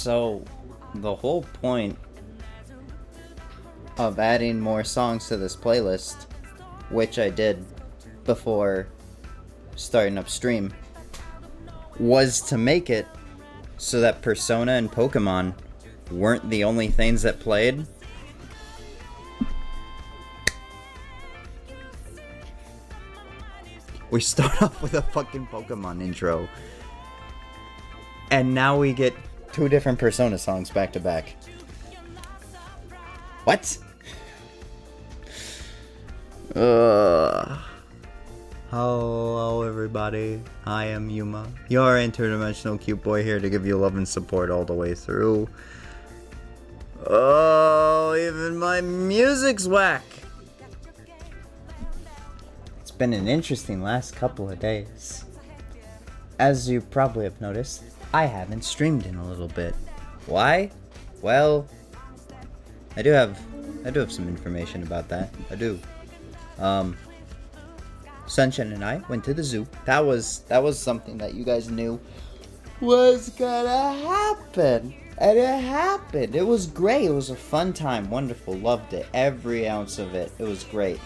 So, the whole point of adding more songs to this playlist, which I did before starting up stream, was to make it so that Persona and Pokemon weren't the only things that played. We start off with a fucking Pokemon intro, and now we get two different Persona songs back to back. What? Hello everybody, I am Yuma, your interdimensional cute boy, here to give you love and support all the way through. Oh, even my music's whack! It's been an interesting last couple of days. As you probably have noticed, I haven't streamed in a little bit. Why? Well, I do have some information about that. I do. Sunshine and I went to the zoo. That was something that you guys knew was gonna happen. And it happened. It was great. It was a fun time. Wonderful. Loved it. Every ounce of it. It was great.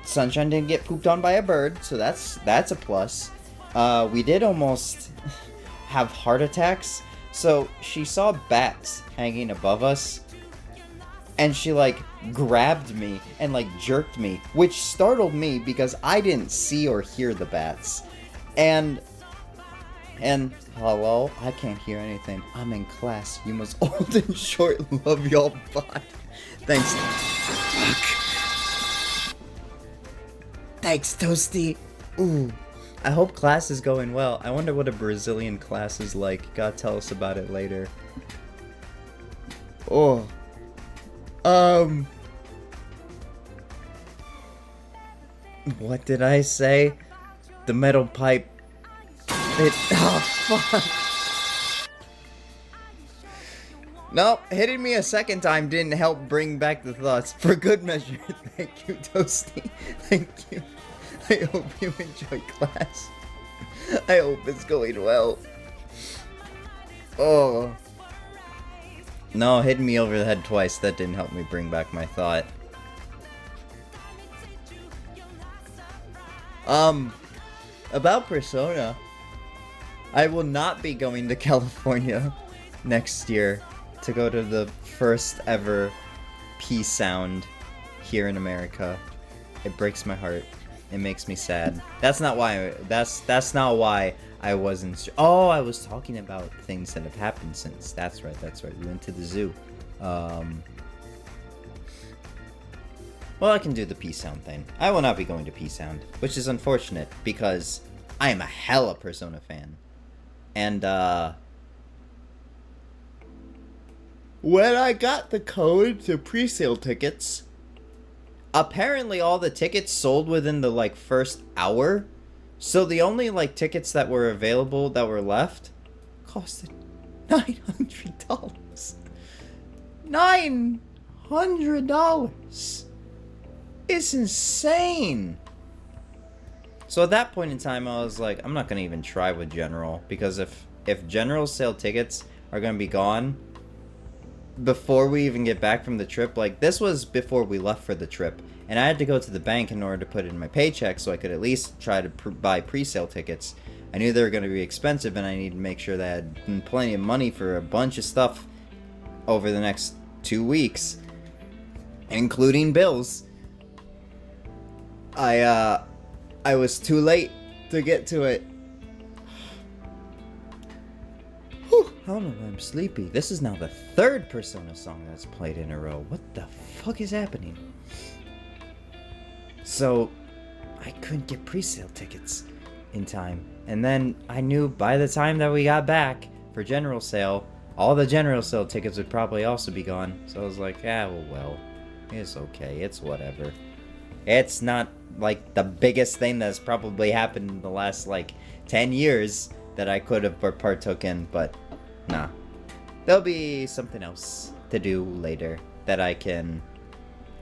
Sunshine didn't get pooped on by a bird, so that's a plus. We did almost have heart attacks. So she saw bats hanging above us, and she grabbed me and jerked me, which startled me because I didn't see or hear the bats. And hello, I can't hear anything. I'm in class. Yuma's old and short. Love y'all. Bye. Thanks. Thanks, Toasty. Ooh. I hope class is going well. I wonder what a Brazilian class is like. Gotta tell us about it later. Oh. What did I say? The metal pipe. Oh, fuck. Nope, hitting me a second time didn't help bring back the thoughts. For good measure. Thank you, Toasty. Thank you. I hope you enjoy class. I hope it's going well. Oh. No, hitting me over the head twice, that didn't help me bring back my thought. About Persona, I will not be going to California next year to go to the first ever P Sound here in America. It breaks my heart. It makes me sad. That's not why. That's not why I wasn't. Oh, I was talking about things that have happened since. That's right. We went to the zoo. Well, I can do the P Sound thing. I will not be going to P Sound, which is unfortunate because I am a hella Persona fan. And when I got the code to pre-sale tickets, apparently all the tickets sold within the first hour. So the only tickets that were available that were left costed $900. $900. It's insane. So at that point in time, I was like, I'm not gonna even try with General, because if General sale tickets are gonna be gone before we even get back from the trip, this was before we left for the trip, and I had to go to the bank in order to put it in my paycheck so I could at least try to buy pre-sale tickets. I knew they were going to be expensive, and I needed to make sure that I had plenty of money for a bunch of stuff over the next 2 weeks, including bills. I was too late to get to it. I don't know why I'm sleepy. This is now the third Persona song that's played in a row. What the fuck is happening? So, I couldn't get pre-sale tickets in time. And then I knew by the time that we got back for general sale, all the general sale tickets would probably also be gone. So I was like, well, it's okay. It's whatever. It's not the biggest thing that's probably happened in the last 10 years that I could have partook in, but nah. There'll be something else to do later that I can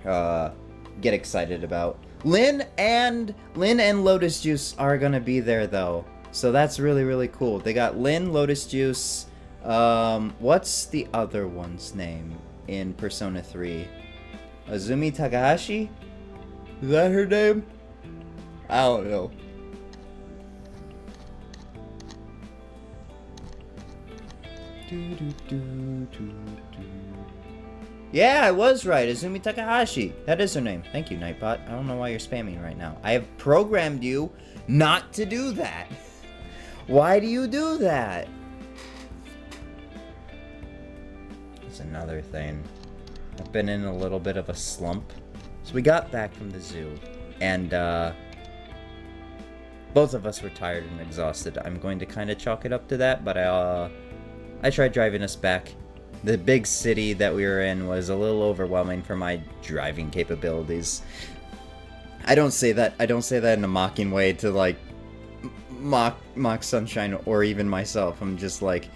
get excited about. Lynn and Lotus Juice are gonna be there though. So that's really, really cool. They got Lin, Lotus Juice. What's the other one's name in Persona 3? Azumi Takahashi? Is that her name? I don't know. Yeah, I was right. Azumi Takahashi. That is her name. Thank you, Nightbot. I don't know why you're spamming right now. I have programmed you not to do that. Why do you do that? That's another thing. I've been in a little bit of a slump. So we got back from the zoo, and both of us were tired and exhausted. I'm going to kind of chalk it up to that, but I tried driving us back. The big city that we were in was a little overwhelming for my driving capabilities. I don't say that in a mocking way to like mock Sunshine or even myself. I'm just like,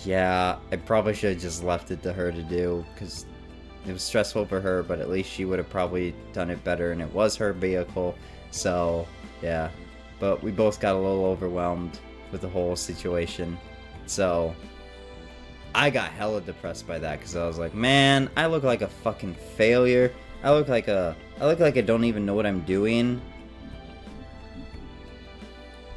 yeah, I probably should have just left it to her to do, because it was stressful for her, but at least she would have probably done it better, and it was her vehicle. So yeah, but we both got a little overwhelmed with the whole situation. So I got hella depressed by that, because I was like, man, I look like a fucking failure. I look like I don't even know what I'm doing.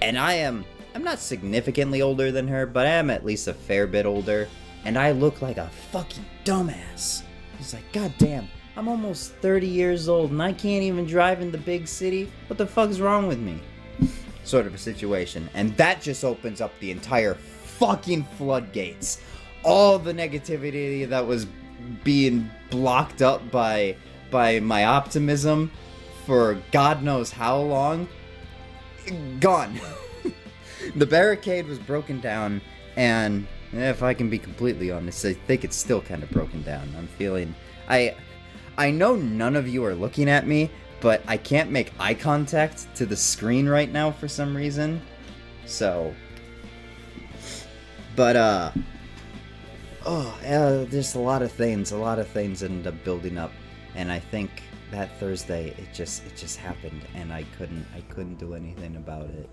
And I'm not significantly older than her, but I am at least a fair bit older. And I look like a fucking dumbass. It's like, goddamn, I'm almost 30 years old and I can't even drive in the big city. What the fuck's wrong with me? Sort of a situation. And that just opens up the entire fucking floodgates. All the negativity that was being blocked up by my optimism for God knows how long, gone. The barricade was broken down, and if I can be completely honest, I think it's still kind of broken down. I'm feeling... I know none of you are looking at me, but I can't make eye contact to the screen right now for some reason. So... But, there's a lot of things ended up building up, and I think that Thursday it just happened, and I couldn't do anything about it.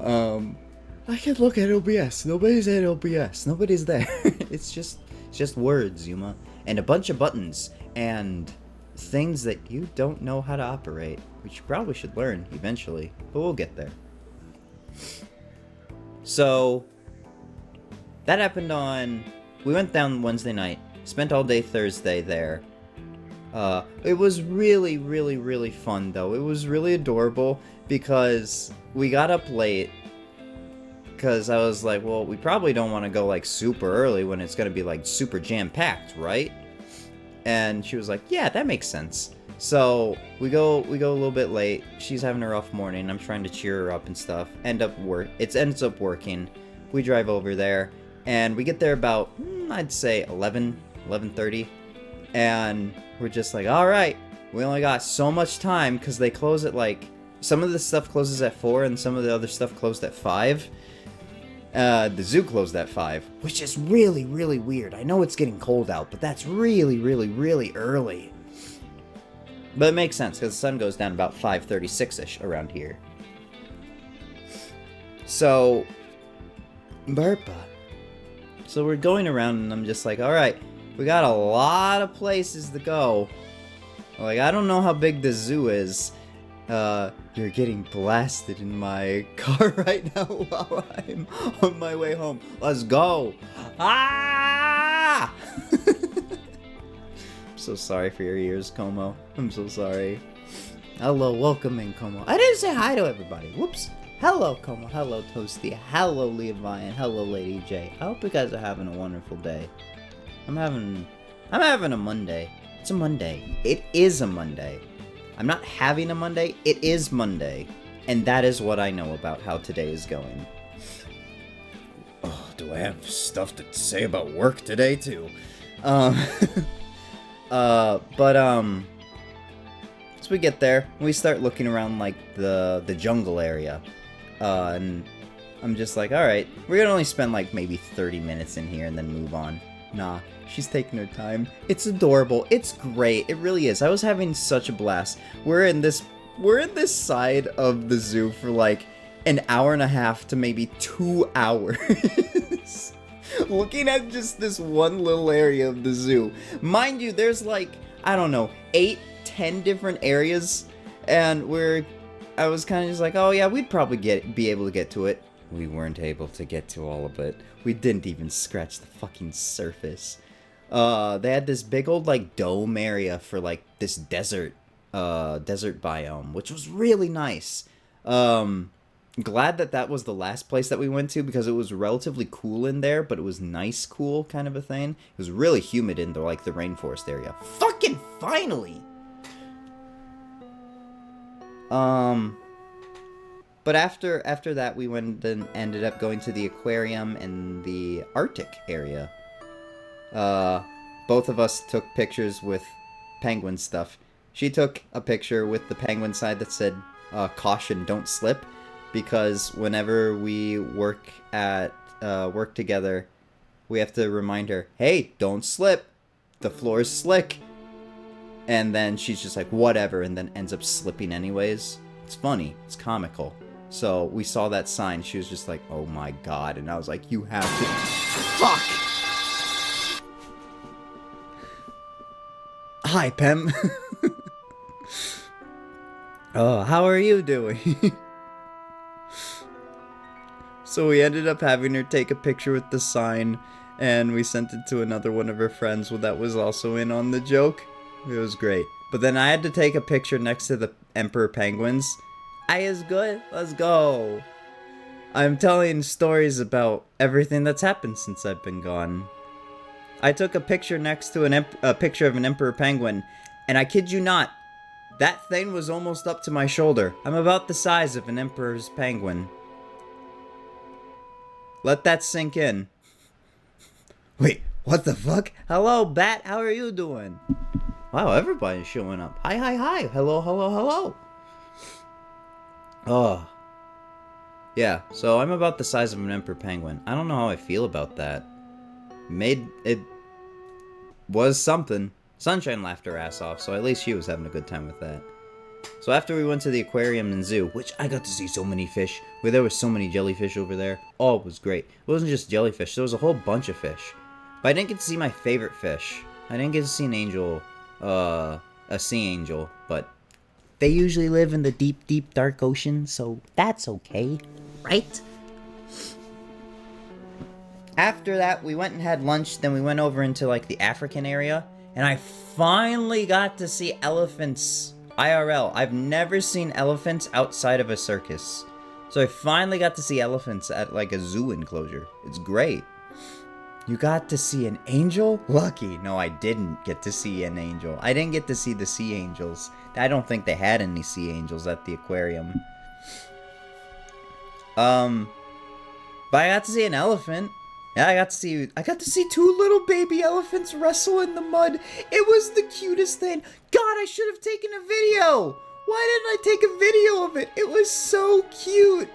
I can look at OBS. Nobody's at OBS. Nobody's there. It's just words, Yuma, and a bunch of buttons and things that you don't know how to operate, which you probably should learn eventually, but we'll get there. So that happened we went down Wednesday night, spent all day Thursday there. It was really, really, really fun, though. It was really adorable, because we got up late, because I was like, well, we probably don't want to go, like, super early when it's going to be, like, super jam-packed, right? And she was like, yeah, that makes sense. So we go a little bit late. She's having a rough morning. I'm trying to cheer her up and stuff. It ends up working. We drive over there, and we get there about, I'd say 11:30, and we're just like, all right, we only got so much time, because they close at, like, some of the stuff closes at 4, and some of the other stuff closed at 5. The zoo closed at 5, which is really, really weird. I know it's getting cold out, but that's really, really, really early. But it makes sense, because the sun goes down about 5:36-ish around here. So, Burpa. So we're going around, and I'm just like, alright, we got a lot of places to go. Like, I don't know how big the zoo is. You're getting blasted in my car right now while I'm on my way home. Let's go! Ah! I'm so sorry for your ears, Como. I'm so sorry. Hello, welcome in, Como. I didn't say hi to everybody. Whoops. Hello, Como. Hello, Toasty. Hello, Levi. And hello, Lady J. I hope you guys are having a wonderful day. I'm having a Monday. It's a Monday. It is a Monday. I'm not having a Monday. It is Monday. And that is what I know about how today is going. Oh, do I have stuff to say about work today, too? So we get there, we start looking around, like, the jungle area. And I'm just like, alright, we're gonna only spend, like, maybe 30 minutes in here and then move on. Nah, she's taking her time. It's adorable. It's great. It really is. I was having such a blast. We're in this side of the zoo for, like, an hour and a half to maybe 2 hours looking at just this one little area of the zoo. Mind you, there's like, I don't know, 8-10 different areas, and I was kind of just like, oh yeah, we'd probably be able to get to it. We weren't able to get to all of it. We didn't even scratch the fucking surface. They had this big old like dome area for like this desert biome, which was really nice. Glad that was the last place that we went to, because it was relatively cool in there, but it was nice cool kind of a thing. It was really humid in the like the rainforest area. Fucking finally. But after that, we went and ended up going to the aquarium in the Arctic area. Both of us took pictures with penguin stuff. She took a picture with the penguin side that said, caution, don't slip, because whenever we work together, we have to remind her, hey, don't slip, the floor is slick. And then she's just like, whatever, and then ends up slipping anyways. It's funny, it's comical. So we saw that sign, she was just like, oh my god, and I was like, you have to... Fuck! Hi, Pem. Oh, how are you doing? So we ended up having her take a picture with the sign, and we sent it to another one of her friends that was also in on the joke. It was great. But then I had to take a picture next to the emperor penguins. Is good. Let's go. I'm telling stories about everything that's happened since I've been gone. I took a picture next to a picture of an emperor penguin, and I kid you not, that thing was almost up to my shoulder. I'm about the size of an emperor's penguin. Let that sink in. Wait, what the fuck? Hello, Bat, how are you doing? Wow, everybody's showing up. Hi, hi, hi. Hello, hello, hello. Oh. Yeah, so I'm about the size of an emperor penguin. I don't know how I feel about that. It was something. Sunshine laughed her ass off, so at least she was having a good time with that. So after we went to the aquarium and zoo, which I got to see so many fish, where there were so many jellyfish over there, oh, it was great. It wasn't just jellyfish, there was a whole bunch of fish. But I didn't get to see my favorite fish. I didn't get to see an angel, a sea angel, but they usually live in the deep, deep, dark ocean, so that's okay, right? After that, we went and had lunch, then we went over into, like, the African area, and I finally got to see elephants IRL. I've never seen elephants outside of a circus. So I finally got to see elephants at, like, a zoo enclosure. It's great. You got to see an angel? Lucky. No, I didn't get to see an angel. I didn't get to see the sea angels. I don't think they had any sea angels at the aquarium. But I got to see an elephant. Yeah, I got to see 2 little baby elephants wrestle in the mud. It was the cutest thing. God, I should have taken a video. Why didn't I take a video of it? It was so cute.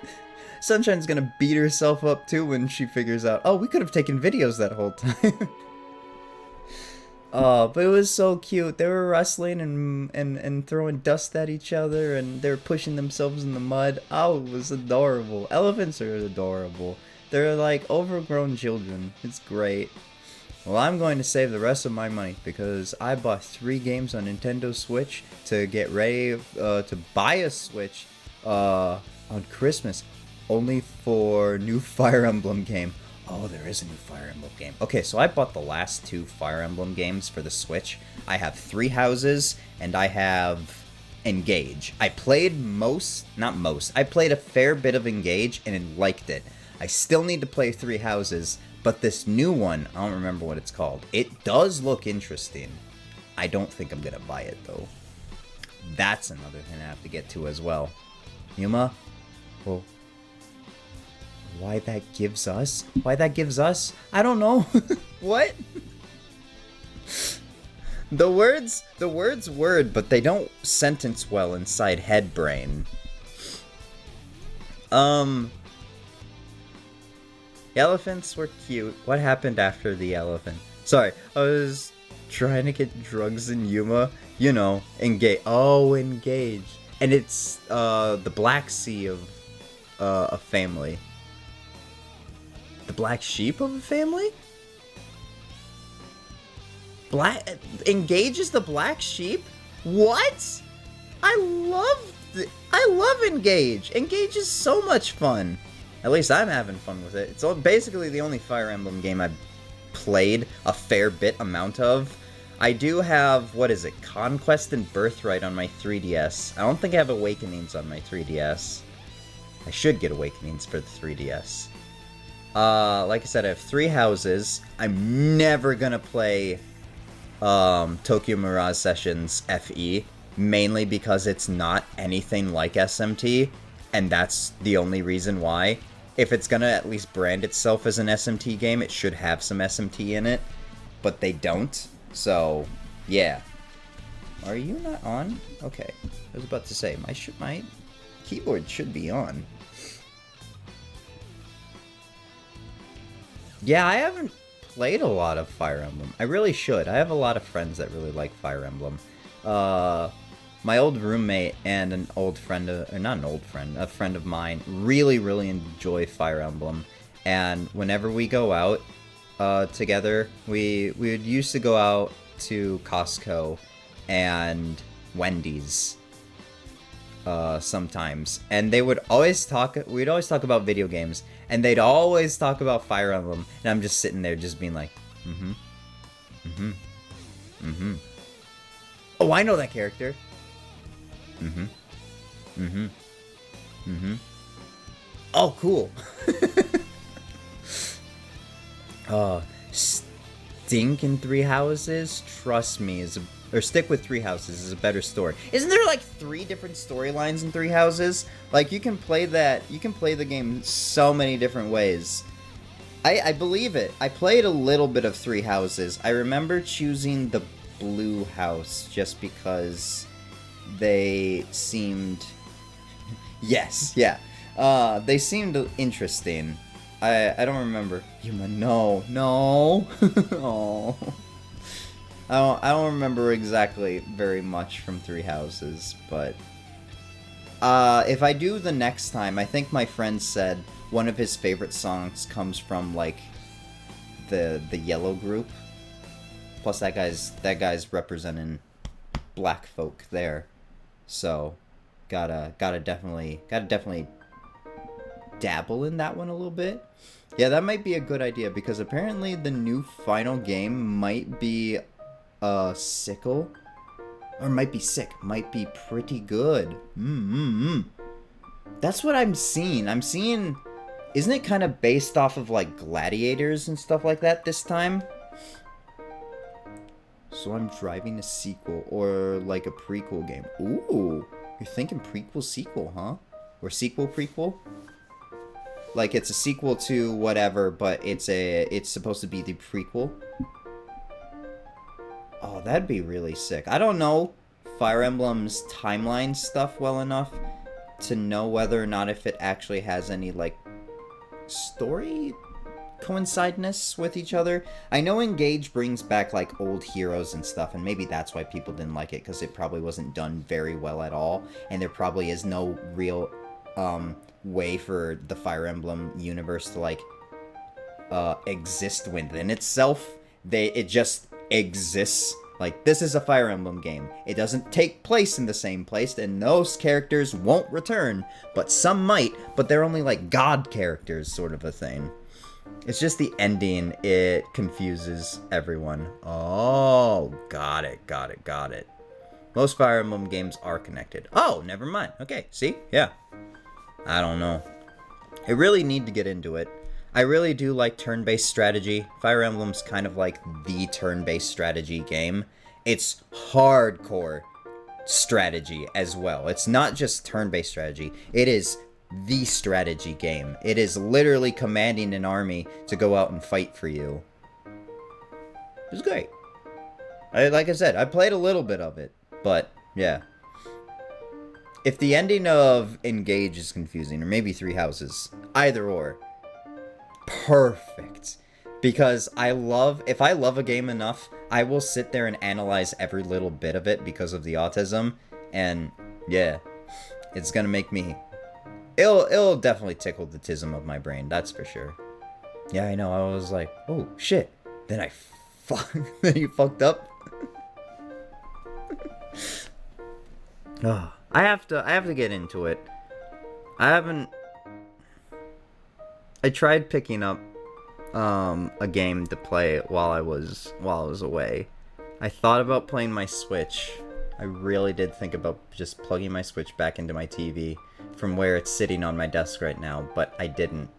Sunshine's gonna beat herself up too when she figures out, oh, we could have taken videos that whole time. Oh, but it was so cute. They were wrestling and throwing dust at each other, and they were pushing themselves in the mud. Oh, it was adorable. Elephants are adorable. They're like overgrown children. It's great. Well, I'm going to save the rest of my money because I bought 3 games on Nintendo Switch to get ready to buy a Switch on Christmas, only for new Fire Emblem game. Oh, there is a new Fire Emblem game. Okay, so I bought the last 2 Fire Emblem games for the Switch. I have 3 Houses, and I have Engage. I played I played a fair bit of Engage, and liked it. I still need to play 3 Houses, but this new one, I don't remember what it's called. It does look interesting. I don't think I'm gonna buy it, though. That's another thing I have to get to as well. Yuma? Well, why that gives us? Why that gives us? I don't know. What? The words word, but they don't sentence well inside head brain. Elephants were cute. What happened after the elephant? Sorry, I was trying to get drugs in Yuma. You know, engage. Oh, engage. And it's the Black Sea of a family. The black sheep of a family? Engage is the black sheep? What? I love Engage. Engage is so much fun. At least I'm having fun with it. It's basically the only Fire Emblem game I've played a fair bit amount of. I do have, what is it, Conquest and Birthright on my 3DS. I don't think I have Awakenings on my 3DS. I should get Awakenings for the 3DS. Like I said, I have 3 houses. I'm never gonna play Tokyo Mirage Sessions FE, mainly because it's not anything like SMT, and that's the only reason why. If it's gonna at least brand itself as an SMT game, it should have some SMT in it, but they don't, so yeah. Are you not on? Okay, I was about to say, my keyboard should be on. Yeah, I haven't played a lot of Fire Emblem. I really should. I have a lot of friends that really like Fire Emblem. My old roommate and an old friend, or not an old friend, a friend of mine, really enjoy Fire Emblem. And whenever we go out together, we would used to go out to Costco and Wendy's sometimes, and they would always talk. We'd always talk about video games, and they'd always talk about Fire Emblem, and I'm just sitting there, just being like, Oh, I know that character. Oh, cool. Stink in 3 Houses, trust me, or Stick with 3 Houses is a better story. Isn't there like 3 different storylines in 3 Houses? Like, you can play the game so many different ways. I believe it. I played a little bit of 3 Houses. I remember choosing the blue house just because they seemed... Yes, yeah. They seemed interesting. I don't remember. Yuma, no. Oh. I don't remember exactly very much from 3 Houses, but... if I do the next time, I think my friend said one of his favorite songs comes from, like, the Yellow group. Plus that guy's representing black folk there. So, gotta definitely dabble in that one a little bit. Yeah, that might be a good idea, because apparently the new final game might be sickle, or might be sick, might be pretty good. That's what I'm seeing. Isn't it kind of based off of like gladiators and stuff like that this time? So I'm driving a sequel, or like a prequel game. Ooh, you're thinking prequel sequel, huh? Or sequel prequel? Like it's a sequel to whatever, but it's supposed to be the prequel. Oh, that'd be really sick. I don't know Fire Emblem's timeline stuff well enough to know whether or not if it actually has any like story coincideness with each other. I know Engage brings back like old heroes and stuff, and maybe that's why people didn't like it, because it probably wasn't done very well at all, and there probably is no real way for the Fire Emblem universe to like exist within itself. It just exists. Like, this is a Fire Emblem game. It doesn't take place in the same place, and those characters won't return, but some might, but they're only like god characters, sort of a thing. It's just the ending, it confuses everyone. Oh, got it. Most Fire Emblem games are connected. Oh, never mind. Okay, see? Yeah. I don't know. I really need to get into it. I really do like turn-based strategy. Fire Emblem's kind of like the turn-based strategy game. It's hardcore strategy as well. It's not just turn-based strategy. It is the strategy game. It is literally commanding an army to go out and fight for you. It's great. Like I said, I played a little bit of it, but yeah. If the ending of Engage is confusing, or maybe 3 Houses, either or, perfect. Because if I love a game enough, I will sit there and analyze every little bit of it because of the autism, and yeah, it's gonna make me It'll definitely tickle the tism of my brain, that's for sure. Yeah, I know. I was like, oh shit. Then then you fucked up. Oh, I have to get into it. I tried picking up a game to play while I was away. I thought about playing my Switch. I really did think about just plugging my Switch back into my TV from where it's sitting on my desk right now, but I didn't.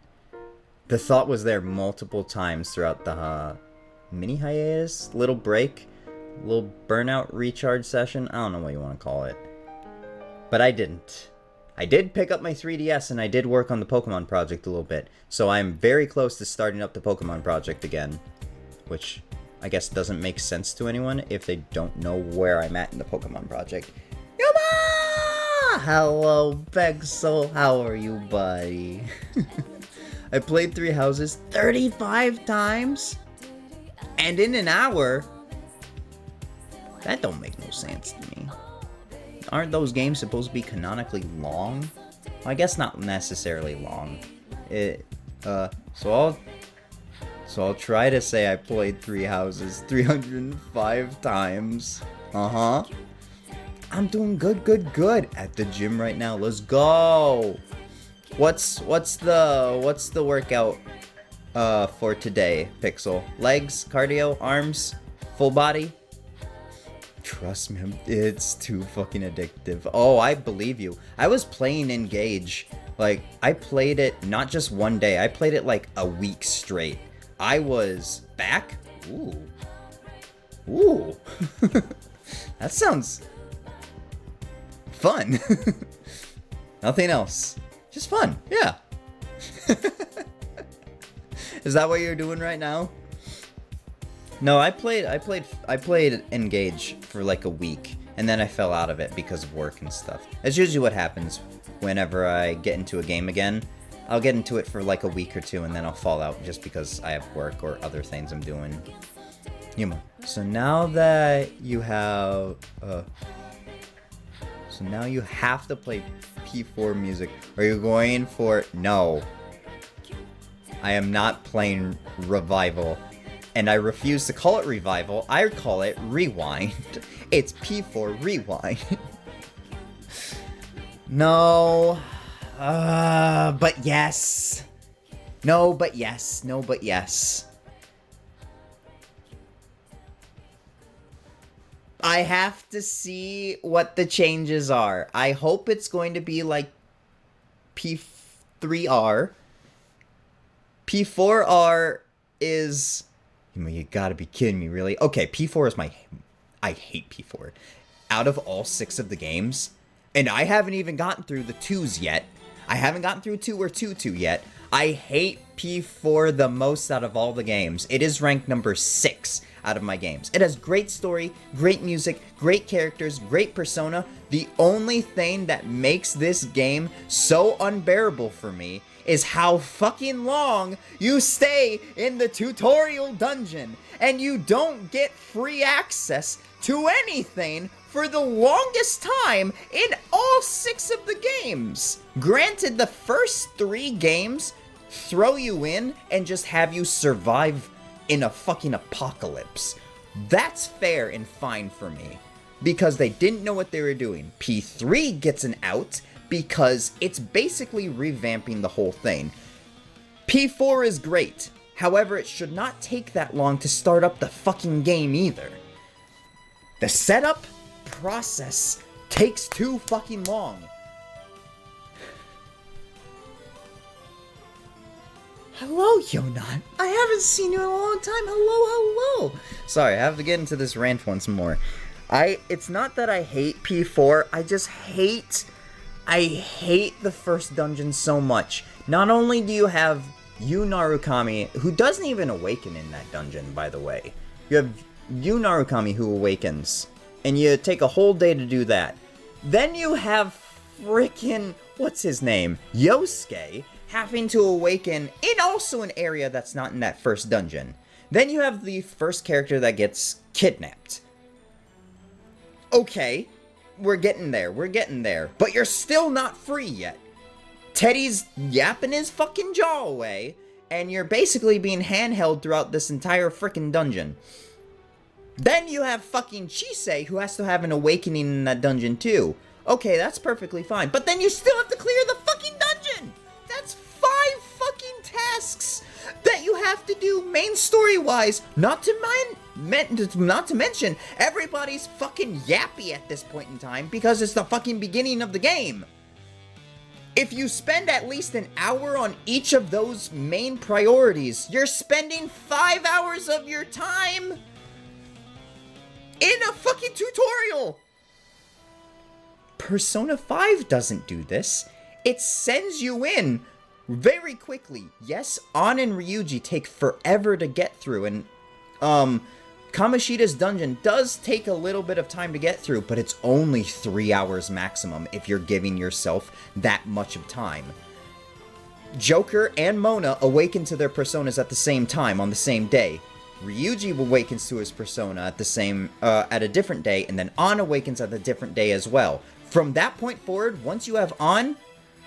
The thought was there multiple times throughout the mini hiatus, little break, little burnout recharge session. I don't know what you want to call it. But I didn't. I did pick up my 3DS and I did work on the Pokemon project a little bit. So I'm very close to starting up the Pokemon project again. Which I guess doesn't make sense to anyone if they don't know where I'm at in the Pokemon project. Yuma! Hello, Pexel. How are you, buddy? I played Three Houses 35 times? And in an hour? That don't make no sense to me. Aren't those games supposed to be canonically long? Well, I guess not necessarily long. So I'll try to say I played Three Houses 305 times. I'm doing good at the gym right now. Let's go. What's the workout for today, Pixel? Legs, cardio, arms, full body? Trust me, it's too fucking addictive. Oh, I believe you. I was playing Engage. Like, I played it not just one day. I played it like a week straight. I was back. Ooh. That sounds fun. Nothing else. Just fun. Yeah. Is that what you're doing right now? No, I played Engage for like a week, and then I fell out of it because of work and stuff. That's usually what happens whenever I get into a game again. I'll get into it for like a week or two, and then I'll fall out just because I have work or other things I'm doing. Yuma. So now that you have, so now you have to play P4 music. Are you going for? No. I am not playing Revival. And I refuse to call it Revival. I call it Rewind. It's P4 Rewind. No. But yes. No, but yes. No, but yes. I have to see what the changes are. I hope it's going to be like P3R. P4R is... You gotta be kidding me, really? Okay, P4 is my... I hate P4. Out of all 6 of the games, and I haven't even gotten through the 2s yet. I haven't gotten through 2 or 2 yet. I hate P4 the most out of all the games. It is ranked number 6 out of my games. It has great story, great music, great characters, great persona. The only thing that makes this game so unbearable for me is how fucking long you stay in the tutorial dungeon and you don't get free access to anything for the longest time in all 6 of the games. Granted, the first 3 games throw you in and just have you survive in a fucking apocalypse. That's fair and fine for me, because they didn't know what they were doing. P3 gets an out because it's basically revamping the whole thing. P4 is great. However, it should not take that long to start up the fucking game either. The setup process takes too fucking long. Hello, Yonan. I haven't seen you in a long time. Hello. Sorry, I have to get into this rant once more. It's not that I hate P4, I hate the first dungeon so much. Not only do you have Yu Narukami, who doesn't even awaken in that dungeon, by the way. You have Yu Narukami who awakens, and you take a whole day to do that. Then you have frickin', what's his name? Yosuke, having to awaken in also an area that's not in that first dungeon. Then you have the first character that gets kidnapped. Okay, we're getting there, but you're still not free yet. Teddy's yapping his fucking jaw away, and you're basically being handheld throughout this entire frickin' dungeon. Then you have fucking Chisei, who has to have an awakening in that dungeon too. Okay, that's perfectly fine. But then you still have to clear the fucking dungeon! That's 5 fucking tasks that you have to do main story-wise, not to mention everybody's fucking yappy at this point in time because it's the fucking beginning of the game. If you spend at least an hour on each of those main priorities, you're spending 5 hours of your time in a fucking tutorial! Persona 5 doesn't do this. It sends you in very quickly. Yes, An and Ryuji take forever to get through, and Kamoshida's dungeon does take a little bit of time to get through, but it's only 3 hours maximum if you're giving yourself that much of time. Joker and Mona awaken to their personas at the same time on the same day. Ryuji awakens to his persona at a different day, and then An awakens at a different day as well. From that point forward, once you have An,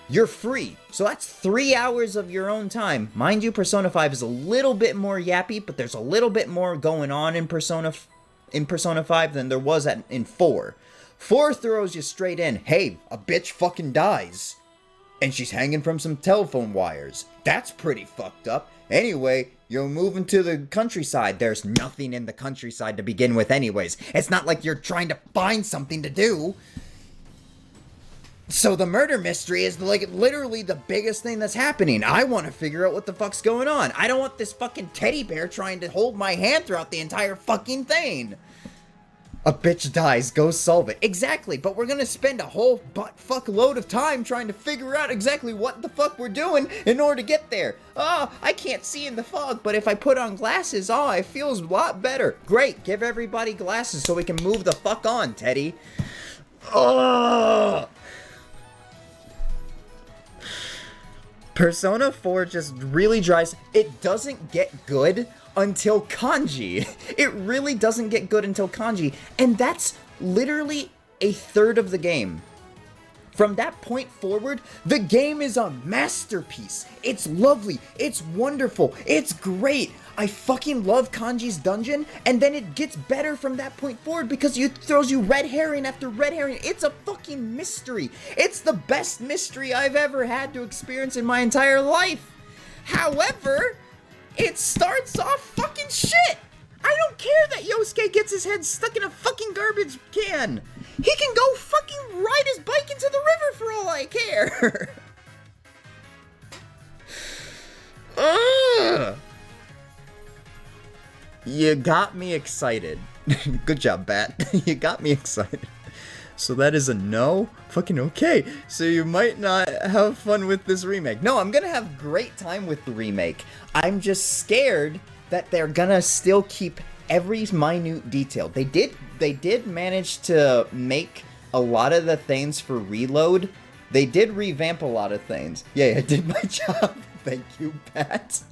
you're free. So that's 3 hours of your own time. Mind you, Persona 5 is a little bit more yappy, but there's a little bit more going on in Persona 5 than there was in 4. 4 throws you straight in. Hey, a bitch fucking dies. And she's hanging from some telephone wires. That's pretty fucked up. Anyway, you're moving to the countryside. There's nothing in the countryside to begin with anyways. It's not like you're trying to find something to do. So the murder mystery is like literally the biggest thing that's happening. I want to figure out what the fuck's going on. I don't want this fucking teddy bear trying to hold my hand throughout the entire fucking thing. A bitch dies, go solve it. Exactly, but we're gonna spend a whole butt-fuck load of time trying to figure out exactly what the fuck we're doing in order to get there. Oh, I can't see in the fog, but if I put on glasses, oh, it feels a lot better. Great, give everybody glasses so we can move the fuck on, Teddy. Oh! Persona 4 just really dries. It doesn't get good until Kanji. It really doesn't get good until Kanji. And that's literally a third of the game. From that point forward, the game is a masterpiece. It's lovely. It's wonderful. It's great. I fucking love Kanji's dungeon, and then it gets better from that point forward because it throws you red herring after red herring. It's a fucking mystery. It's the best mystery I've ever had to experience in my entire life. However, it starts off fucking shit. I don't care that Yosuke gets his head stuck in a fucking garbage can. He can go fucking ride his bike into the river for all I care. Ugh. You got me excited. Good job, Bat. You got me excited. So that is a no? Fucking okay. So you might not have fun with this remake. No, I'm gonna have great time with the remake. I'm just scared that they're gonna still keep every minute detail. They did manage to make a lot of the things for reload. They did revamp a lot of things. Yeah, I did my job. Thank you, Pat.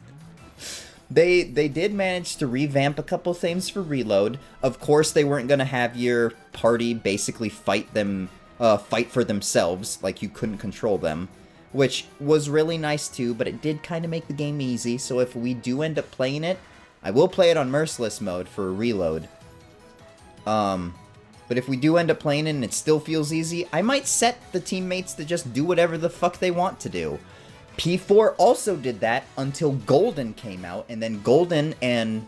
They did manage to revamp a couple things for reload. Of course, they weren't gonna have your party basically fight for themselves, like you couldn't control them, which was really nice too, but it did kind of make the game easy. So if we do end up playing it, I will play it on merciless mode for a reload. But if we do end up playing it and it still feels easy, I might set the teammates to just do whatever the fuck they want to do. P4 also did that until Golden came out, and then Golden and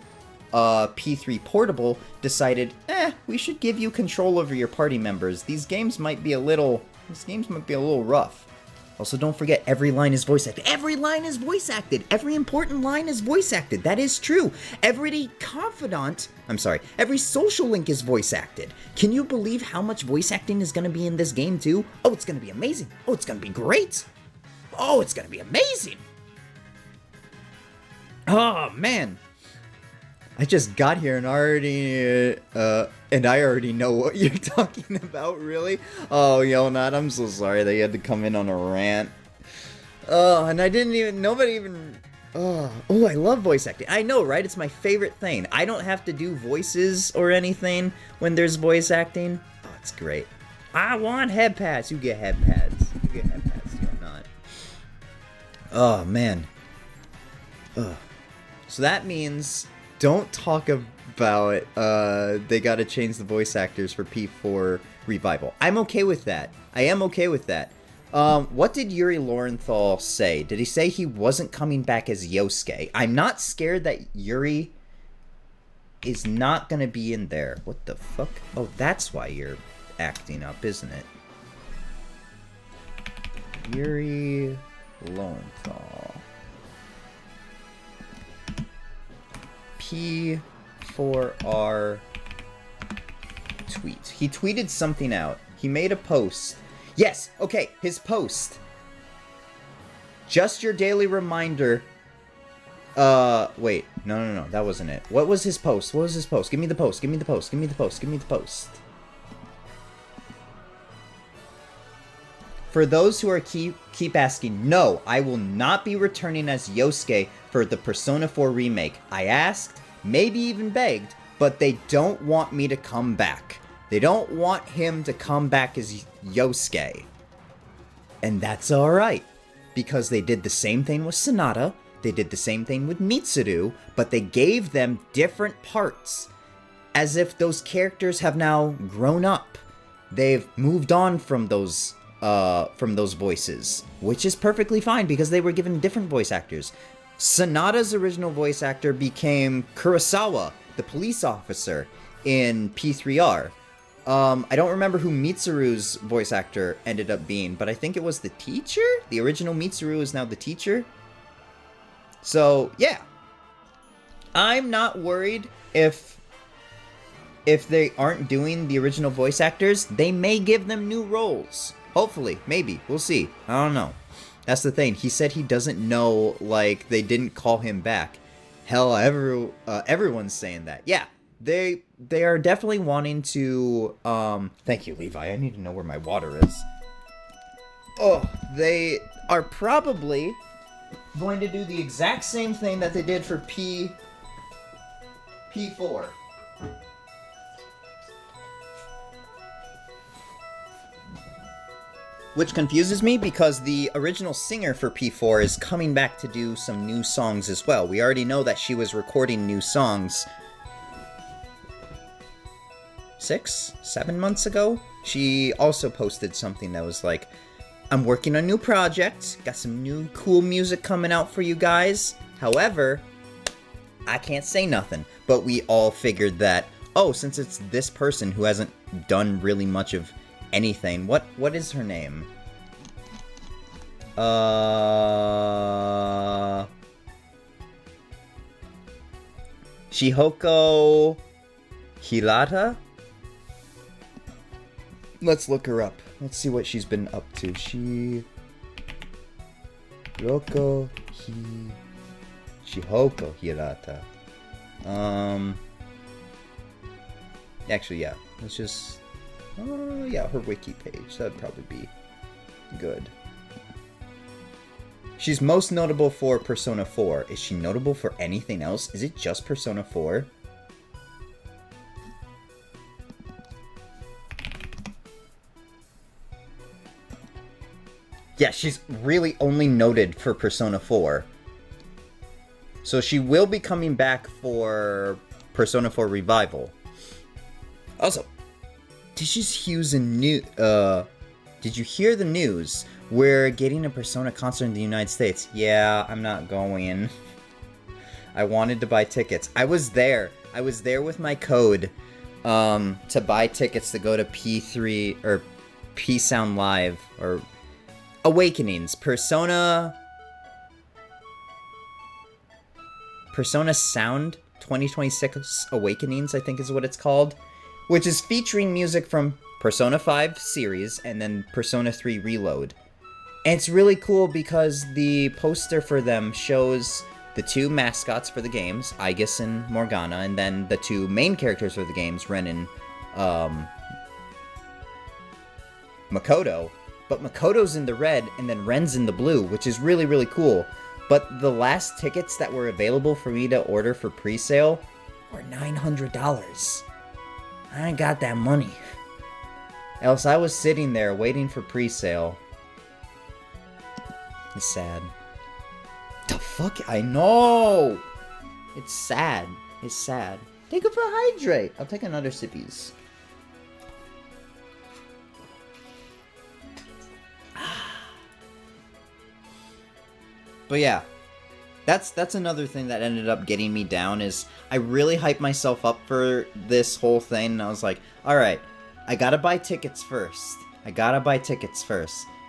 P3 Portable decided, we should give you control over your party members. These games might be a little rough. Also, don't forget, every line is voice acted. Every line is voice acted. Every important line is voice acted. That is true. Every social link is voice acted. Can you believe how much voice acting is going to be in this game, too? Oh, it's going to be amazing. Oh, it's going to be great. Oh, it's going to be amazing. Oh, man. I just got here and I already know what you're talking about, really? Oh, Yonat, I'm so sorry that you had to come in on a rant. Oh, and I love voice acting. I know, right? It's my favorite thing. I don't have to do voices or anything when there's voice acting. Oh, it's great. I want head pads. You get head pads. You get head pads, Yonat. Oh, man. Ugh. So that means don't talk about they gotta change the voice actors for P4 Revival. I'm okay with that. I am okay with that. What did Yuri Lowenthal say? Did he say he wasn't coming back as Yosuke? I'm not scared that Yuri is not gonna be in there. What the fuck? Oh, that's why you're acting up, isn't it? Yuri Lowenthal. P4R tweet. He tweeted something out. He made a post. Yes, okay, his post. Just your daily reminder. Wait. No, that wasn't it. What was his post? What was his post? Give me the post. Give me the post. Give me the post. Give me the post. For those who are keep asking, no, I will not be returning as Yosuke for the Persona 4 remake. I asked, maybe even begged, but they don't want me to come back. They don't want him to come back as Yosuke. And that's alright, because they did the same thing with Sonata, they did the same thing with Mitsuru, but they gave them different parts, as if those characters have now grown up. They've moved on from those voices, which is perfectly fine because they were given different voice actors. Sonata's original voice actor became Kurosawa, the police officer in P3R. I don't remember who Mitsuru's voice actor ended up being, but I think it was the teacher? The original Mitsuru is now the teacher. So, yeah. I'm not worried if they aren't doing the original voice actors. They may give them new roles. Hopefully, maybe. We'll see. I don't know. That's the thing. He said he doesn't know, like, they didn't call him back. Hell, everyone's saying that. Yeah, they are definitely wanting to, thank you, Levi. I need to know where my water is. Oh, they are probably going to do the exact same thing that they did for P4. Which confuses me because the original singer for P4 is coming back to do some new songs as well. We already know that she was recording new songs 6-7 months ago. She also posted something that was like, I'm working on a new project, got some new cool music coming out for you guys. However, I can't say nothing. But we all figured that, oh, since it's this person who hasn't done really much of anything. What is her name? Shihoko Hirata? Let's look her up. Let's see what she's been up to. Shihoko Hirata. Actually, yeah. Let's just... yeah, her wiki page. That'd probably be good. She's most notable for Persona 4. Is she notable for anything else? Is it just Persona 4? Yeah, she's really only noted for Persona 4. So she will be coming back for Persona 4 Revival. Also, did you hear the news? We're getting a Persona concert in the United States. Yeah, I'm not going. I wanted to buy tickets. I was there. I was there with my code to buy tickets to go to P3 or P Sound Live or Awakenings. Persona Sound 2026 Awakenings, I think is what it's called. Which is featuring music from Persona 5 series and then Persona 3 Reload. And it's really cool because the poster for them shows the two mascots for the games, Aegis and Morgana, and then the two main characters for the games, Ren and Makoto. But Makoto's in the red and then Ren's in the blue, which is really, really cool. But the last tickets that were available for me to order for pre-sale were $900. I ain't got that money. Else I was sitting there waiting for pre-sale. It's sad. The fuck? I know! It's sad. It's sad. Take it for a hydrate. I'll take another sippies. But yeah. That's another thing that ended up getting me down is I really hyped myself up for this whole thing and I was like, alright, I gotta buy tickets first.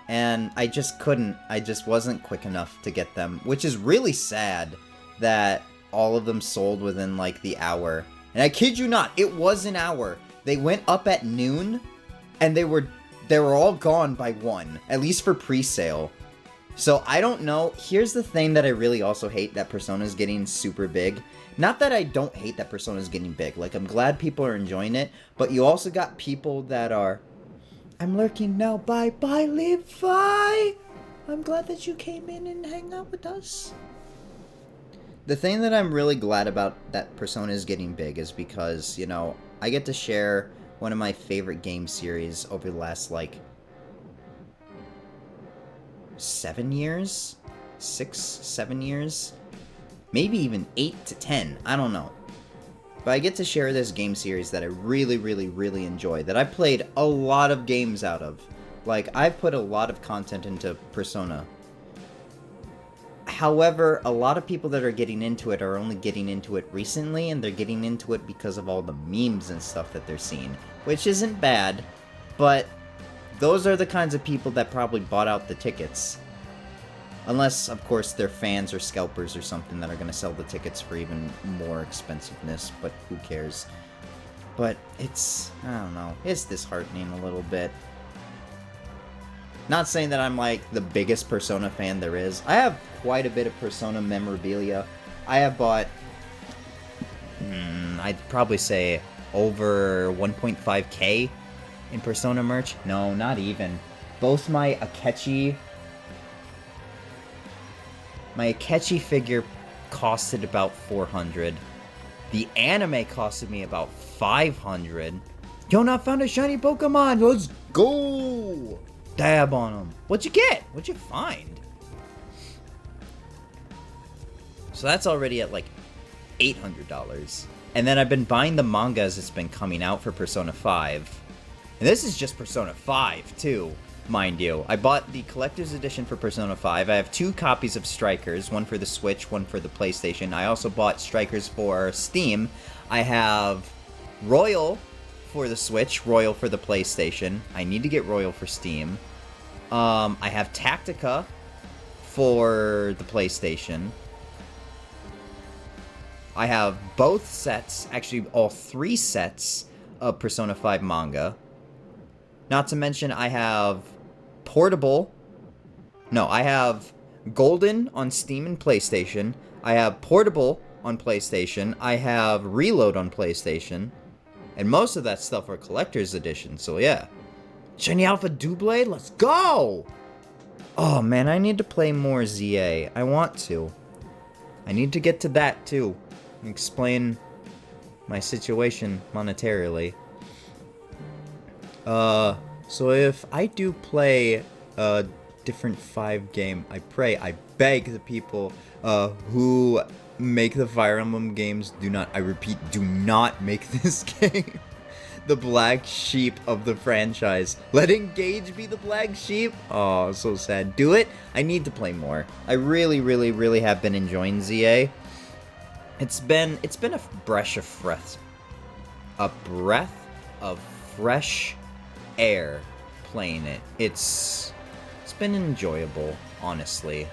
And I just couldn't. I just wasn't quick enough to get them, which is really sad that all of them sold within like the hour. And I kid you not, it was an hour. They went up at noon and they were all gone by 1, at least for pre-sale. So I don't know. Here's the thing that I really also hate, that Persona's getting super big. Not that I don't hate that Persona's getting big. Like, I'm glad people are enjoying it, but you also got people that are, I'm lurking now, bye Levi! I'm glad that you came in and hang out with us. The thing that I'm really glad about that Persona is getting big is because, you know, I get to share one of my favorite game series over the last, like, 7 years? 6, 7 years? Maybe even 8 to 10, I don't know. But I get to share this game series that I really, really, really enjoy, that I played a lot of games out of. Like, I've put a lot of content into Persona. However, a lot of people that are getting into it are only getting into it recently, and they're getting into it because of all the memes and stuff that they're seeing. Which isn't bad, but those are the kinds of people that probably bought out the tickets. Unless, of course, they're fans or scalpers or something that are going to sell the tickets for even more expensiveness, but who cares. But it's, I don't know, it's disheartening a little bit. Not saying that I'm, like, the biggest Persona fan there is. I have quite a bit of Persona memorabilia. I have bought, I'd probably say over 1.5k in Persona merch. No, not even. Both my Akechi figure costed about 400. The anime costed me about 500. Yo, not found a shiny Pokemon. Let's go. Dab on them. What'd you get? What'd you find? So that's already at like $800. And then I've been buying the manga as it's been coming out for Persona 5. And this is just Persona 5 too, mind you. I bought the collector's edition for Persona 5. I have 2 copies of Strikers, one for the Switch, one for the PlayStation. I also bought Strikers for Steam. I have Royal for the Switch, Royal for the PlayStation. I need to get Royal for Steam. I have Tactica for the PlayStation. I have both sets, actually all 3 sets of Persona 5 manga. Not to mention I have Portable. No, I have Golden on Steam and PlayStation. I have Portable on PlayStation. I have Reload on PlayStation. And most of that stuff are collector's edition, so yeah. Shiny Alpha Doublade, let's go! Oh man, I need to play more ZA. I want to. I need to get to that too. And explain my situation monetarily. So if I do play a different 5 game, I pray, I beg the people who make the Fire Emblem games, do not, I repeat, do not make this game the black sheep of the franchise. Let Engage be the black sheep. Oh, so sad. Do it. I need to play more. I really, really, really have been enjoying ZA. It's been a breath of fresh air playing it. It's been enjoyable, honestly.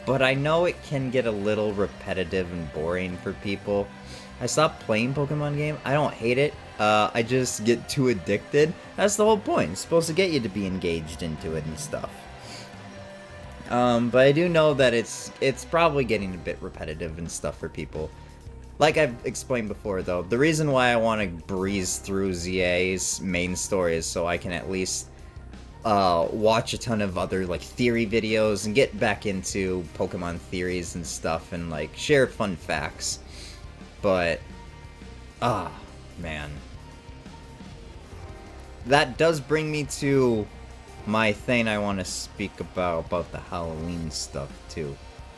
But I know it can get a little repetitive and boring for people. I stopped playing Pokemon game. I don't hate it. I just get too addicted. That's the whole point. It's supposed to get you to be engaged into it and stuff. But I do know that it's probably getting a bit repetitive and stuff for people. Like I've explained before, though, the reason why I want to breeze through ZA's main story is so I can at least watch a ton of other like theory videos and get back into Pokemon theories and stuff and like share fun facts. But man, that does bring me to my thing I want to speak about the Halloween stuff too.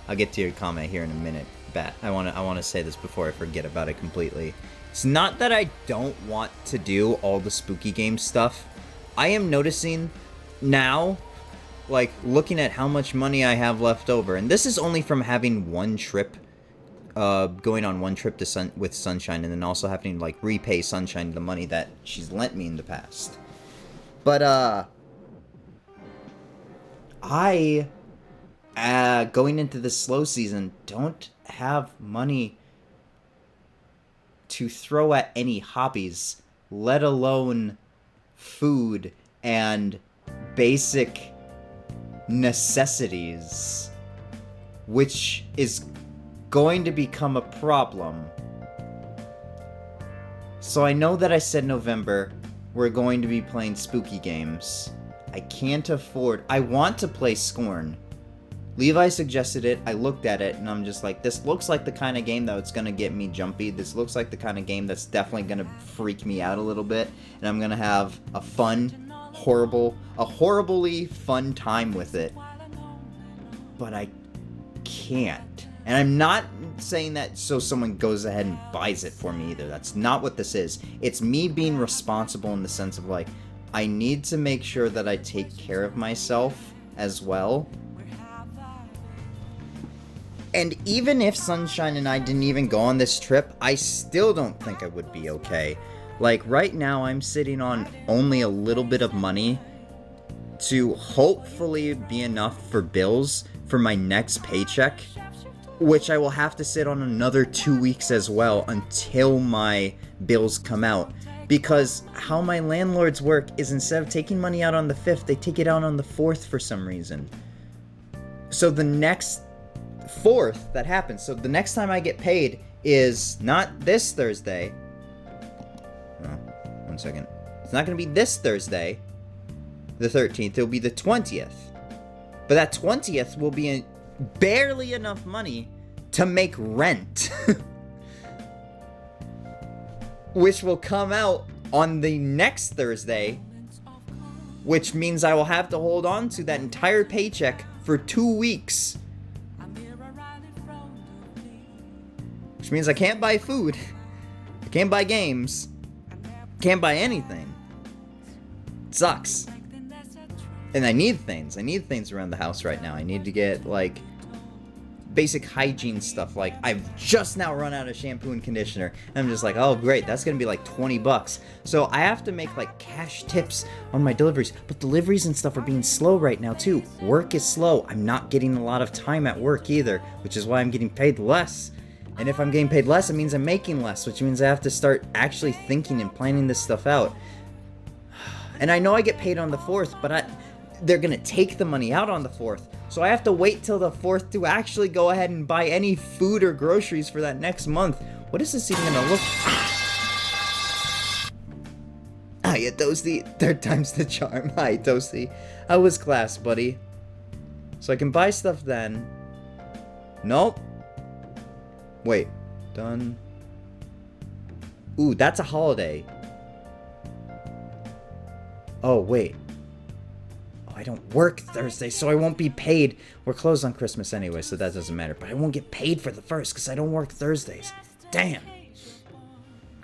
I'll get to your comment here in a minute, Bat. I want to say this before I forget about it completely. It's not that I don't want to do all the spooky game stuff. I am noticing now, like, looking at how much money I have left over, and this is only from having one trip, going on one trip to with Sunshine, and then also having to, like, repay Sunshine the money that she's lent me in the past. But, I, going into this slow season, don't have money to throw at any hobbies, let alone food and basic necessities, which is going to become a problem. So I know that I said November we're going to be playing spooky games. I can't afford... I want to play Scorn. Levi suggested it, I looked at it, and I'm just like, this looks like the kind of game that's gonna get me jumpy. This looks like the kind of game that's definitely gonna freak me out a little bit, and I'm gonna have a horribly fun time with it. But I can't. And I'm not saying that so someone goes ahead and buys it for me either. That's not what this is. It's me being responsible in the sense of, like, I need to make sure that I take care of myself as well. And even if Sunshine and I didn't even go on this trip, I still don't think I would be okay. Like, right now, I'm sitting on only a little bit of money to hopefully be enough for bills for my next paycheck, which I will have to sit on another 2 weeks as well until my bills come out. Because how my landlords work is instead of taking money out on the 5th, they take it out on the 4th for some reason. So the next 4th that happens, so the next time I get paid is not this Thursday. Oh, 1 second. It's not going to be this Thursday, the 13th. It'll be the 20th. But that 20th will be barely enough money to make rent. Which will come out on the next Thursday, which means I will have to hold on to that entire paycheck for 2 weeks. Which means I can't buy food, I can't buy games, can't buy anything. It sucks. And I need things. I need things around the house right now. I need to get, like, basic hygiene stuff. Like, I've just now run out of shampoo and conditioner. And I'm just like, oh, great. That's going to be like $20. So I have to make, like, cash tips on my deliveries. But deliveries and stuff are being slow right now, too. Work is slow. I'm not getting a lot of time at work either, which is why I'm getting paid less. And if I'm getting paid less, it means I'm making less, which means I have to start actually thinking and planning this stuff out. And I know I get paid on the 4th, but they're going to take the money out on the 4th. So I have to wait till the 4th to actually go ahead and buy any food or groceries for that next month. What is this even going to look like? Hiya, Toasty. 3rd time's the charm. Hi, Toasty. How was class, buddy? So I can buy stuff then. Nope. Wait. Done. Ooh, that's a holiday. Oh, wait. I don't work Thursday, so I won't be paid. We're closed on Christmas anyway, so that doesn't matter. But I won't get paid for the 1st because I don't work Thursdays. Damn.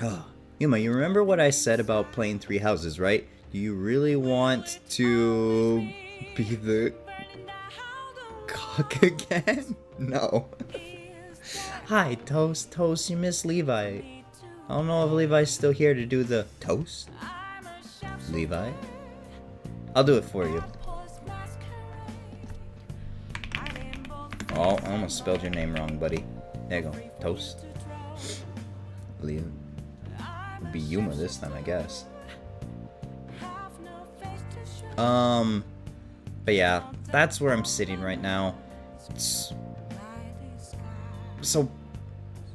Oh, Yuma, you remember what I said about playing 3 houses, right? Do you really want to be the cock again? No. Hi, Toast, you miss Levi. I don't know if Levi's still here to do the toast. Levi? I'll do it for you. Oh, I almost spelled your name wrong, buddy. There you go. Toast. Leave. It'll be Yuma this time, I guess. But yeah, that's where I'm sitting right now. So,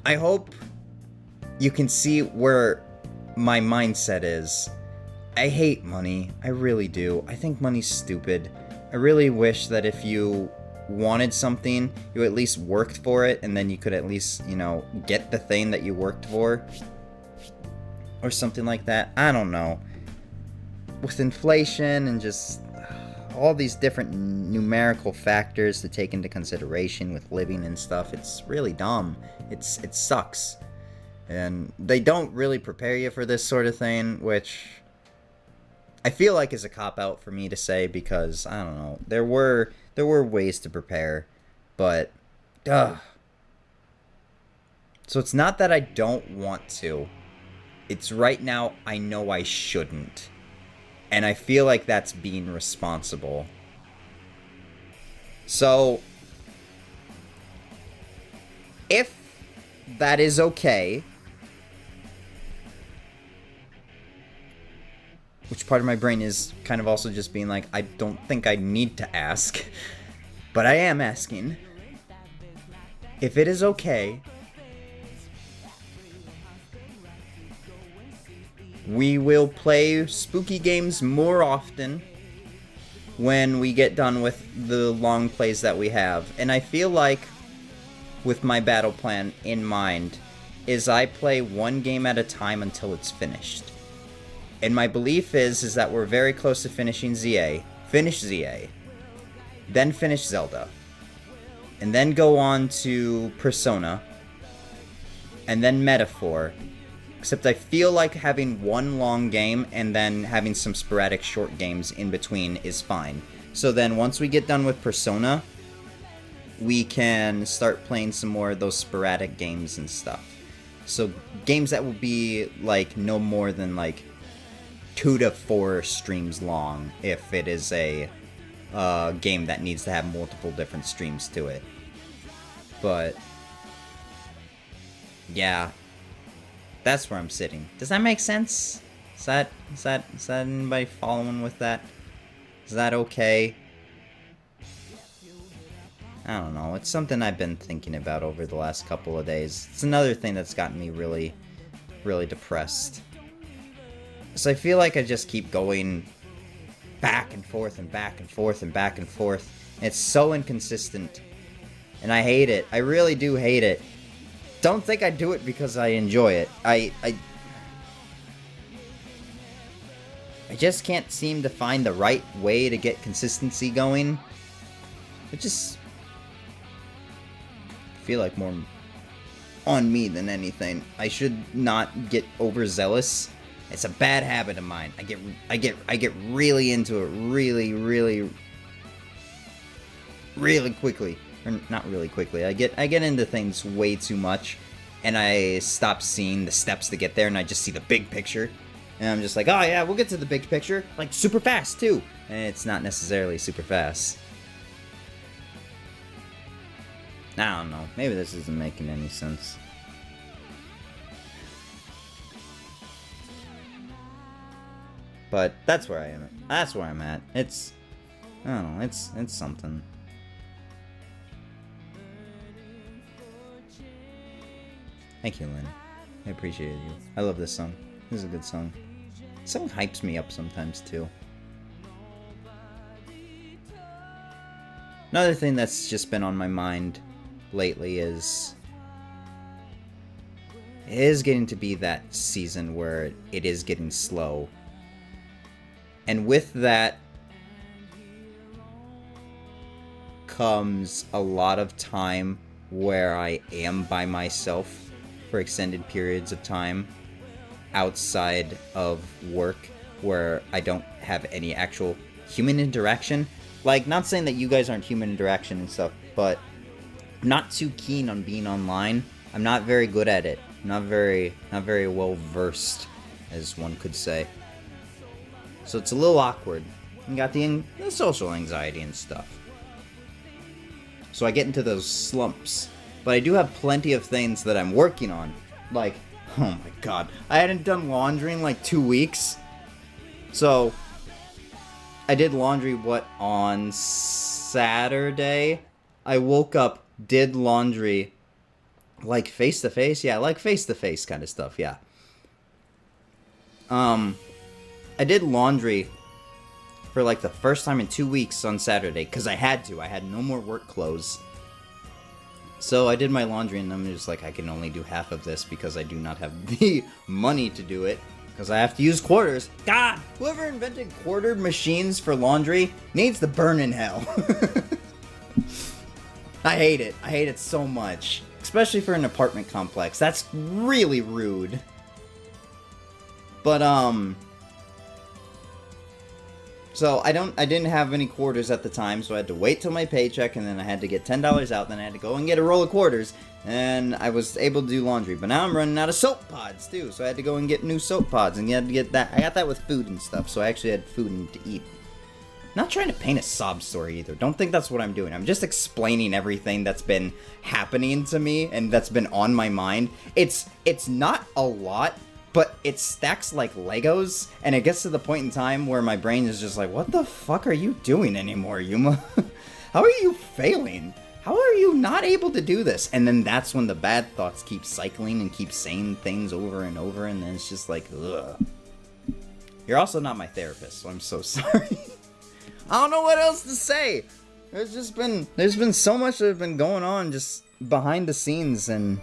I hope you can see where my mindset is. I hate money. I really do. I think money's stupid. I really wish that if you wanted something, you at least worked for it, and then you could at least, you know, get the thing that you worked for. Or something like that. I don't know. With inflation and just... all these different numerical factors to take into consideration with living and stuff. It's really dumb. It sucks. And they don't really prepare you for this sort of thing, which I feel like is a cop-out for me to say, because, I don't know, there were ways to prepare, but, So it's not that I don't want to. It's right now I know I shouldn't. And I feel like that's being responsible. So, if that is okay, which part of my brain is kind of also just being like, I don't think I need to ask, but I am asking. If it is okay, we will play spooky games more often when we get done with the long plays that we have. And I feel like, with my battle plan in mind, is I play one game at a time until it's finished. And my belief is that we're very close to finishing ZA. Finish ZA. Then finish Zelda. And then go on to Persona. And then Metaphor. Except I feel like having one long game and then having some sporadic short games in between is fine. So then once we get done with Persona, we can start playing some more of those sporadic games and stuff. So games that will be like no more than like 2 to 4 streams long if it is a game that needs to have multiple different streams to it. But yeah, that's where I'm sitting. Does that make sense? Is that anybody following with that? Is that okay? I don't know. It's something I've been thinking about over the last couple of days. It's another thing that's gotten me really, really depressed. So I feel like I just keep going back and forth and back and forth and back and forth. And it's so inconsistent. And I hate it. I really do hate it. Don't think I do it because I enjoy it. I just can't seem to find the right way to get consistency going. It just feel like more on me than anything. I should not get overzealous. It's a bad habit of mine. I get really into it really quickly. Or not really quickly. I get into things way too much, and I stop seeing the steps to get there, and I just see the big picture. And I'm just like, oh yeah, we'll get to the big picture, like super fast too. And it's not necessarily super fast. I don't know. Maybe this isn't making any sense. But that's where I am. That's where I'm at. It's, I don't know, it's something. Thank you, Lynn. I appreciate you. I love this song. This is a good song. This song hypes me up sometimes, too. Another thing that's just been on my mind lately is... it is getting to be that season where it is getting slow. And with that comes a lot of time where I am by myself for extended periods of time outside of work, where I don't have any actual human interaction. Like, not saying that you guys aren't human interaction and stuff, but I'm not too keen on being online. I'm not very good at it. I'm not very well versed, as one could say. So it's a little awkward. You got the social anxiety and stuff. So I get into those slumps. But I do have plenty of things that I'm working on. Like, oh my god, I hadn't done laundry in like 2 weeks. So, I did laundry, on Saturday? I woke up, did laundry, like face-to-face? Yeah, like face-to-face kind of stuff, yeah. I did laundry for like the first time in 2 weeks on Saturday, because I had to. I had no more work clothes. So I did my laundry, and I'm just like, I can only do half of this because I do not have the money to do it. Because I have to use quarters. God, whoever invented quartered machines for laundry needs to burn in hell. I hate it. I hate it so much. Especially for an apartment complex. That's really rude. But, so I didn't have any quarters at the time, so I had to wait till my paycheck, and then I had to get $10 out, then I had to go and get a roll of quarters, and I was able to do laundry. But now I'm running out of soap pods, too, so I had to go and get new soap pods, and you had to get that. I got that with food and stuff, so I actually had food to eat. Not trying to paint a sob story either. Don't think that's what I'm doing. I'm just explaining everything that's been happening to me and that's been on my mind. It's not a lot, but it stacks like Legos, and it gets to the point in time where my brain is just like, what the fuck are you doing anymore, Yuma? How are you failing? How are you not able to do this? And then that's when the bad thoughts keep cycling and keep saying things over and over, and then it's just like, ugh. You're also not my therapist, so I'm so sorry. I don't know what else to say. There's been so much that has been going on just behind the scenes, and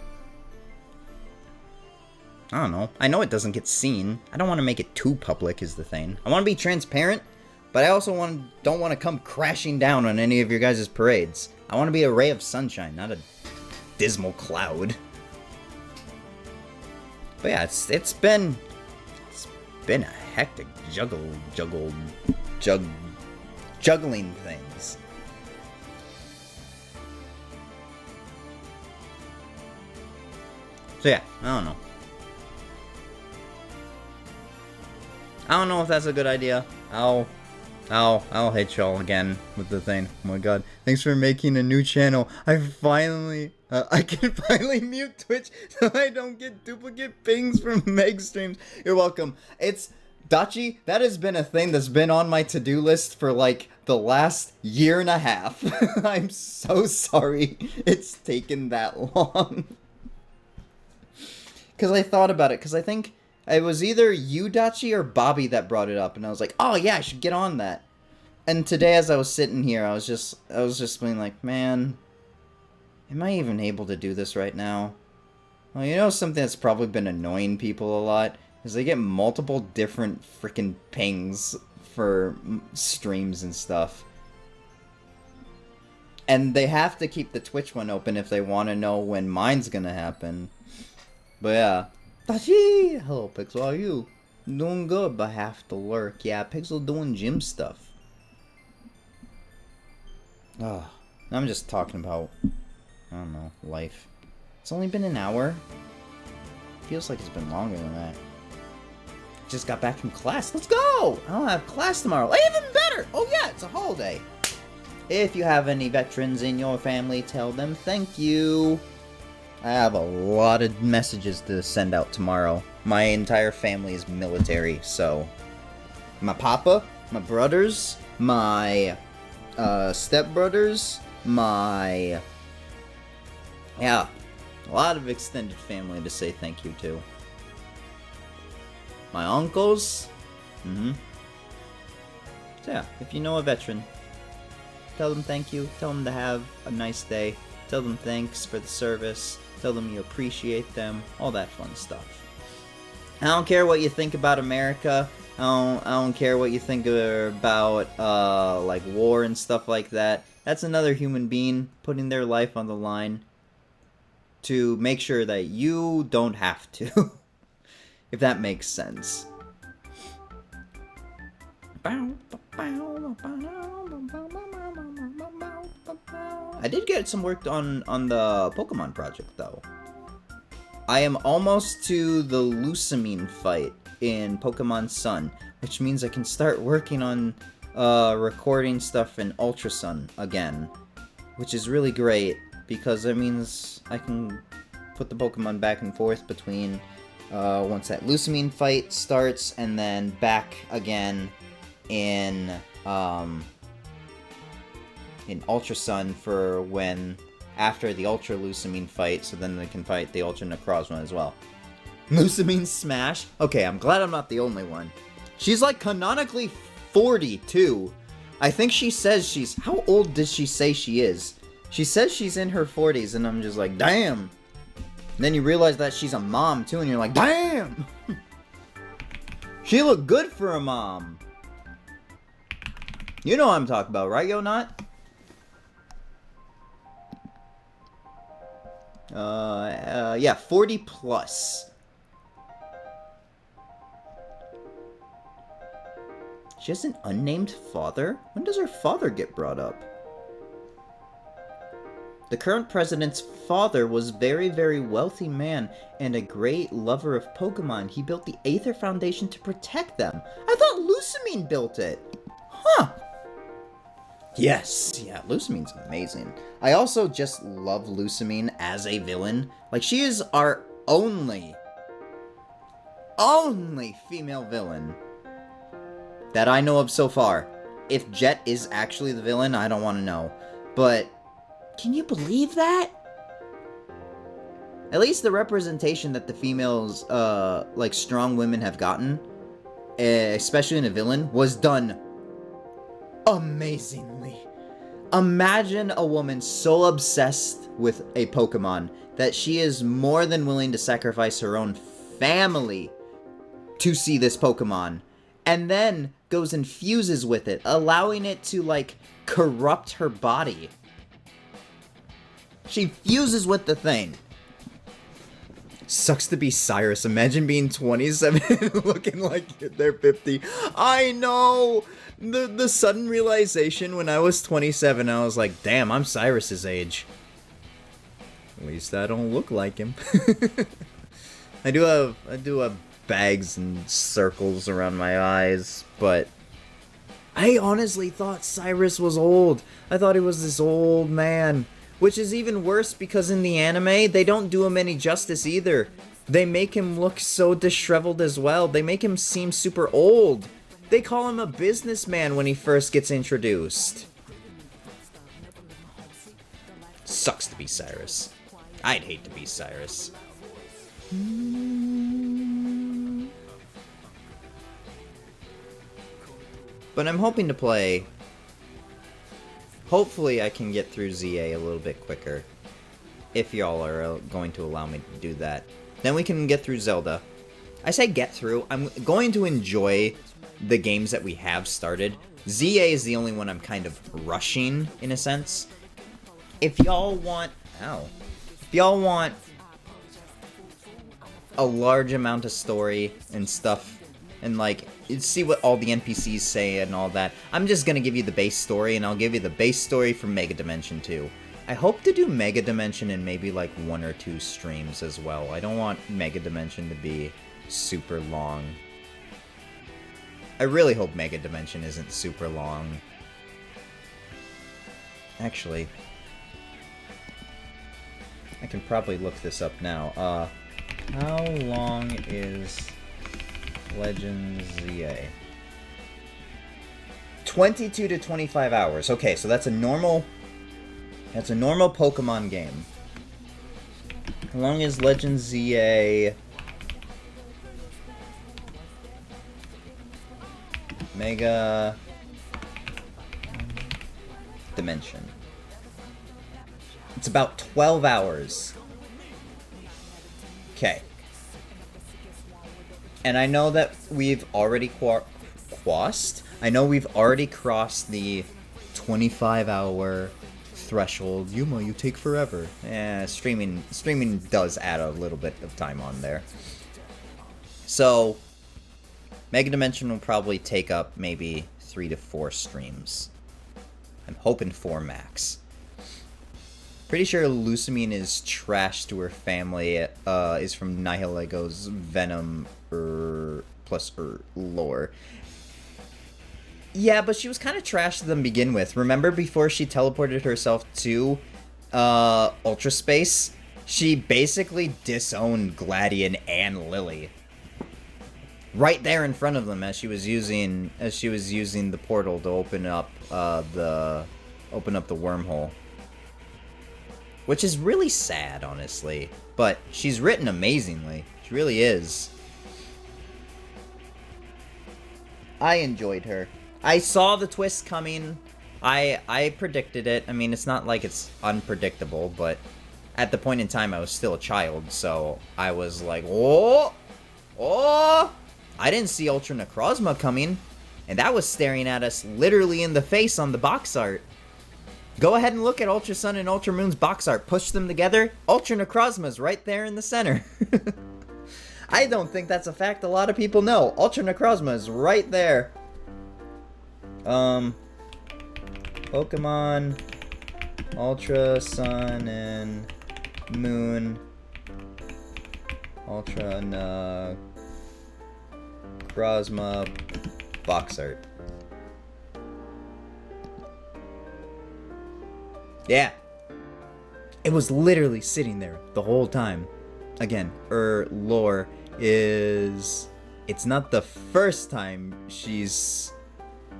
I don't know. I know it doesn't get seen. I don't want to make it too public is the thing. I want to be transparent, but I also don't want to come crashing down on any of your guys' parades. I want to be a ray of sunshine, not a dismal cloud. But yeah, it's been a hectic juggling things. So yeah, I don't know. I don't know if that's a good idea. I'll hit y'all again with the thing. Oh my god. Thanks for making a new channel. I can finally mute Twitch so I don't get duplicate pings from Meg streams. You're welcome. It's Dachi, that has been a thing that's been on my to-do list for like the last year and a half. I'm so sorry it's taken that long. Because I thought about it, because I think it was either you, Dachi, or Bobby that brought it up, and I was like, oh yeah, I should get on that. And today as I was sitting here, I was just being like, man, am I even able to do this right now? Well, you know something that's probably been annoying people a lot? Is they get multiple different freaking pings for streams and stuff. And they have to keep the Twitch one open if they want to know when mine's gonna happen. But yeah. Tachi! Hello, Pixel, how are you? Doing good, but have to lurk. Yeah, Pixel doing gym stuff. Oh, I'm just talking about, I don't know, life. It's only been an hour. Feels like it's been longer than that. Just got back from class. Let's go! I don't have class tomorrow. Even better! Oh yeah, it's a holiday. If you have any veterans in your family, tell them thank you. I have a lot of messages to send out tomorrow. My entire family is military, so my papa, my brothers, my stepbrothers, my, yeah, a lot of extended family to say thank you to. My uncles, So yeah, if you know a veteran, tell them thank you, tell them to have a nice day, tell them thanks for the service, tell them you appreciate them, all that fun stuff. I don't care what you think about America, I don't care what you think about, like, war and stuff like that. That's another human being putting their life on the line to make sure that you don't have to. If that makes sense. I did get some work on the Pokemon project, though. I am almost to the Lusamine fight in Pokemon Sun, which means I can start working on recording stuff in Ultra Sun again, which is really great, because that means I can put the Pokemon back and forth between once that Lusamine fight starts, and then back again in Ultra Sun for when after the Ultra Lusamine fight, so then they can fight the Ultra Necrozma as well. Lusamine Smash? Okay, I'm glad I'm not the only one. She's like canonically 40 too. I think she says she's, how old does she say she is? She says she's in her 40s, and I'm just like, damn. And then you realize that she's a mom too, and you're like, damn! She looked good for a mom. You know what I'm talking about, right, Yo Not? Yeah, 40 plus. She has an unnamed father? When does her father get brought up? The current president's father was very, very wealthy man and a great lover of Pokemon. He built the Aether Foundation to protect them. I thought Lusamine built it. Huh. Yes, yeah, Lusamine's amazing. I also just love Lusamine as a villain. Like, she is our only female villain that I know of so far. If Jet is actually the villain, I don't want to know. But, can you believe that? At least the representation that the females, like, strong women have gotten, especially in a villain, was done amazingly. Imagine a woman so obsessed with a Pokemon that she is more than willing to sacrifice her own family to see this Pokemon, and then goes and fuses with it, allowing it to, like, corrupt her body. She fuses with the thing. Sucks to be Cyrus. Imagine being 27 looking like they're 50. I know! The sudden realization when I was 27, I was like, damn, I'm Cyrus's age. At least I don't look like him. I do have bags and circles around my eyes, but I honestly thought Cyrus was old. I thought he was this old man. Which is even worse because in the anime, they don't do him any justice either. They make him look so disheveled as well. They make him seem super old. They call him a businessman when he first gets introduced. Sucks to be Cyrus. I'd hate to be Cyrus. But I'm hoping to play... Hopefully I can get through ZA a little bit quicker. If y'all are going to allow me to do that. Then we can get through Zelda. I say get through. I'm going to enjoy the games that we have started. ZA is the only one I'm kind of rushing, in a sense. If y'all want... Ow. If y'all want a large amount of story and stuff, and like, see what all the NPCs say and all that, I'm just gonna give you the base story, and I'll give you the base story from Mega Dimension 2. I hope to do Mega Dimension in maybe like 1 or 2 streams as well. I don't want Mega Dimension to be super long. I really hope Mega Dimension isn't super long. Actually, I can probably look this up now. How long is Legends ZA? 22 to 25 hours. Okay, so that's a normal Pokemon game. How long is Legends ZA? Mega Dimension. It's about 12 hours. Okay. And I know that we've already crossed the 25-hour threshold. Yuma, you take forever. Streaming does add a little bit of time on there. So, Mega Dimension will probably take up maybe 3 to 4 streams. I'm hoping 4 max. Pretty sure Lusamine is trash to her family, is from Nihilego's Venom plus lore. Yeah, but she was kind of trash to them begin with. Remember before she teleported herself to Ultra Space? She basically disowned Gladion and Lily. Right there in front of them as she was using the portal to open up the wormhole. Which is really sad, honestly. But she's written amazingly. She really is. I enjoyed her. I saw the twist coming. I predicted it. I mean, it's not like it's unpredictable, but at the point in time, I was still a child, so I was like, oh! I I didn't see Ultra Necrozma coming, and that was staring at us literally in the face on the box art. Go ahead and look at Ultra Sun and Ultra Moon's box art. Push them together. Ultra Necrozma's right there in the center. I don't think that's a fact a lot of people know. Ultra Necrozma is right there. Pokemon Ultra Sun and Moon Ultra Necrozma box art. Yeah. It was literally sitting there the whole time. Again, lore is... It's not the first time she's...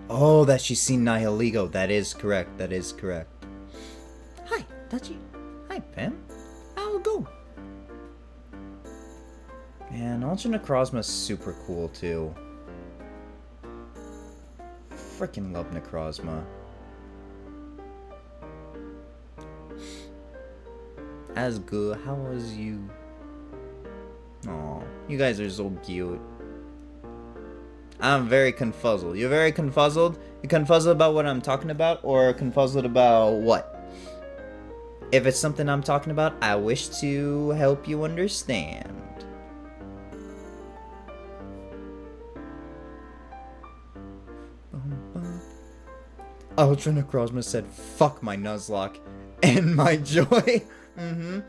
Oh, that she's seen Nihiligo. That is correct. That is correct. Hi, Dutchie. Hi, Pam. I'll go. Man, Ultra Necrozma's super cool, too. Freaking love Necrozma. As good. How was you? Aw, you guys are so cute. I'm very confuzzled. You're very confuzzled? You confuzzled about what I'm talking about, or confuzzled about what? If it's something I'm talking about, I wish to help you understand. Ultra Necrozma said, fuck my Nuzlocke and my joy. I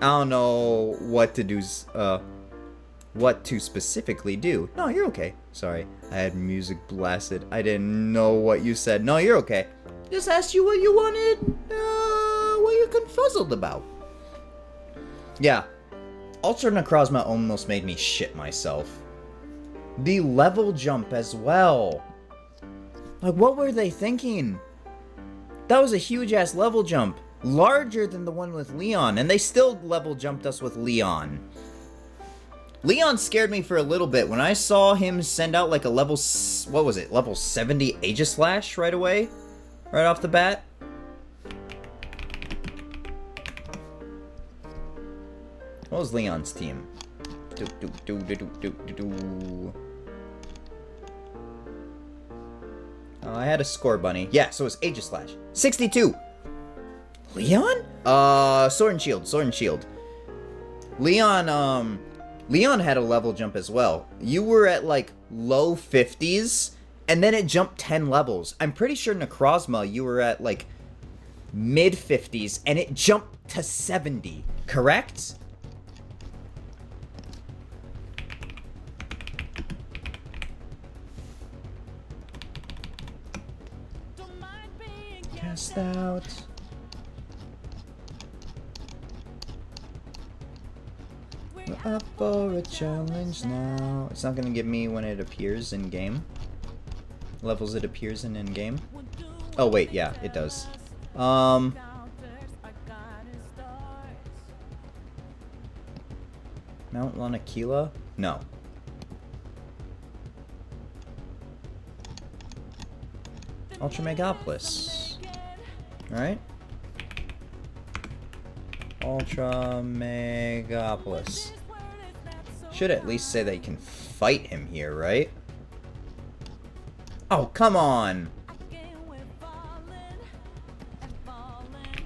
don't know what to do, what to specifically do. No, you're okay. Sorry, I had music blasted. I didn't know what you said. No, you're okay. Just asked you what you wanted, what you're confuzzled about. Yeah, Ultra Necrozma almost made me shit myself. The level jump as well. Like, what were they thinking? That was a huge-ass level jump. Larger than the one with Leon, and they still level jumped us with Leon. Leon scared me for a little bit when I saw him send out like a level, what was it, level 70 Aegislash right away, right off the bat. What was Leon's team? Oh, I had a score bunny. Yeah, so it's Aegislash. 62. Leon? Sword and Shield, Sword and Shield. Leon had a level jump as well. You were at, like, low 50s, and then it jumped 10 levels. I'm pretty sure Necrozma, you were at, like, mid 50s, and it jumped to 70, correct? Cast out. We're up for a challenge now. It's not gonna give me when it appears in game. Levels it appears in game. Oh wait, yeah, it does. Mount Lanakila? No. Ultra Megapolis. Alright. Ultra Megapolis. Should at least say that you can fight him here, right? Oh, come on!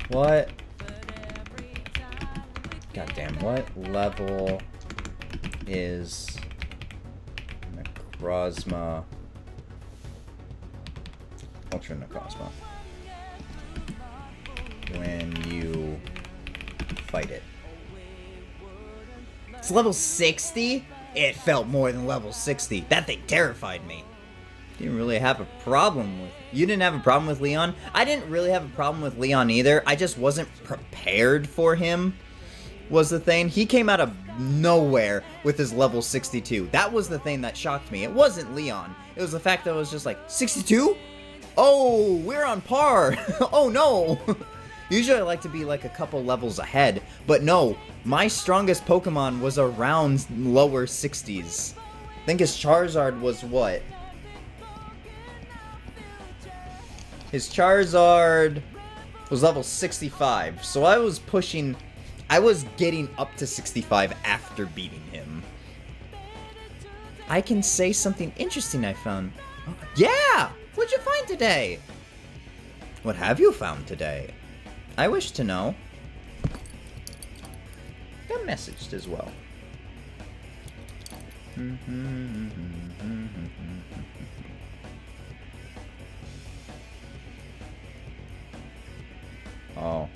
What? Goddamn, what level is Necrozma? Ultra Necrozma. When you fight it. It's level 60? It felt more than level 60. That thing terrified me. Didn't really have a problem with... You didn't have a problem with Leon? I didn't really have a problem with Leon either. I just wasn't prepared for him, was the thing. He came out of nowhere with his level 62. That was the thing that shocked me. It wasn't Leon. It was the fact that it was just like, 62? Oh, we're on par. Oh no. Usually I like to be like a couple levels ahead, but no, my strongest Pokemon was around lower 60s. I think his Charizard was what? His Charizard was level 65, so I was getting up to 65 after beating him. I can say something interesting I found. Yeah! What'd you find today? What have you found today? I wish to know. Got messaged as well. Oh.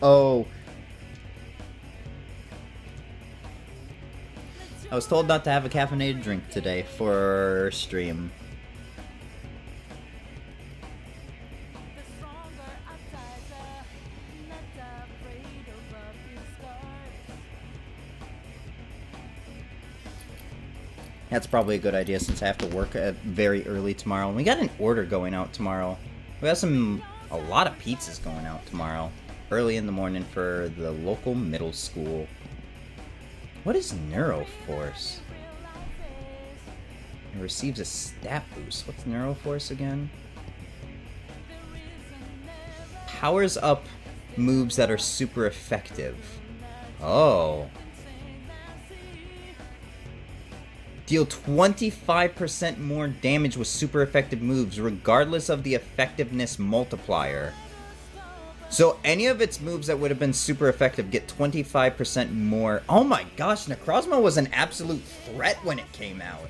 Oh. I was told not to have a caffeinated drink today for stream. That's probably a good idea since I have to work very early tomorrow. And we got an order going out tomorrow. We have a lot of pizzas going out tomorrow. Early in the morning for the local middle school. What is Neuroforce? It receives a stat boost. What's Neuroforce again? Powers up moves that are super effective. Oh. Deal 25% more damage with super effective moves, regardless of the effectiveness multiplier. So any of its moves that would have been super effective get 25% more. Oh my gosh, Necrozma was an absolute threat when it came out.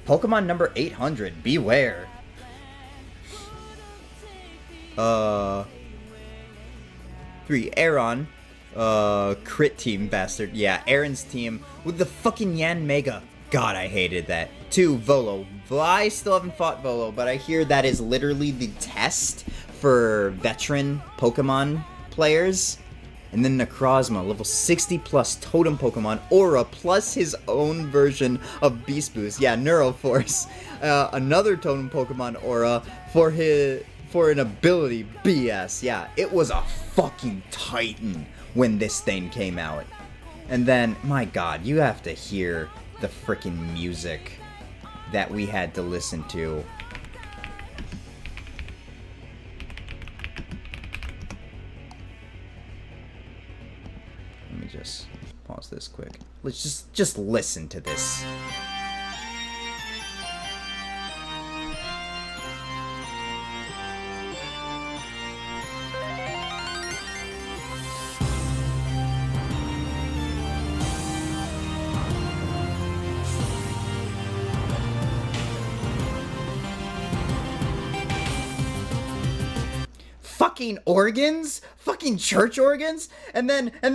Pokemon number 800, beware. 3, Aeron. Crit team bastard. Yeah, Aaron's team with the fucking Yan Mega. God, I hated that. 2, Volo. I still haven't fought Volo, but I hear that is literally the test for veteran Pokemon players. And then Necrozma, level 60 plus totem Pokemon, Aura plus his own version of Beast Boost. Yeah, Neuroforce. Another totem Pokemon Aura for an ability BS. Yeah, it was a fucking titan when this thing came out. And then, my god, you have to hear the freaking music that we had to listen to. Let me just pause this quick. Let's just listen to this. Fucking organs, fucking church organs, and then the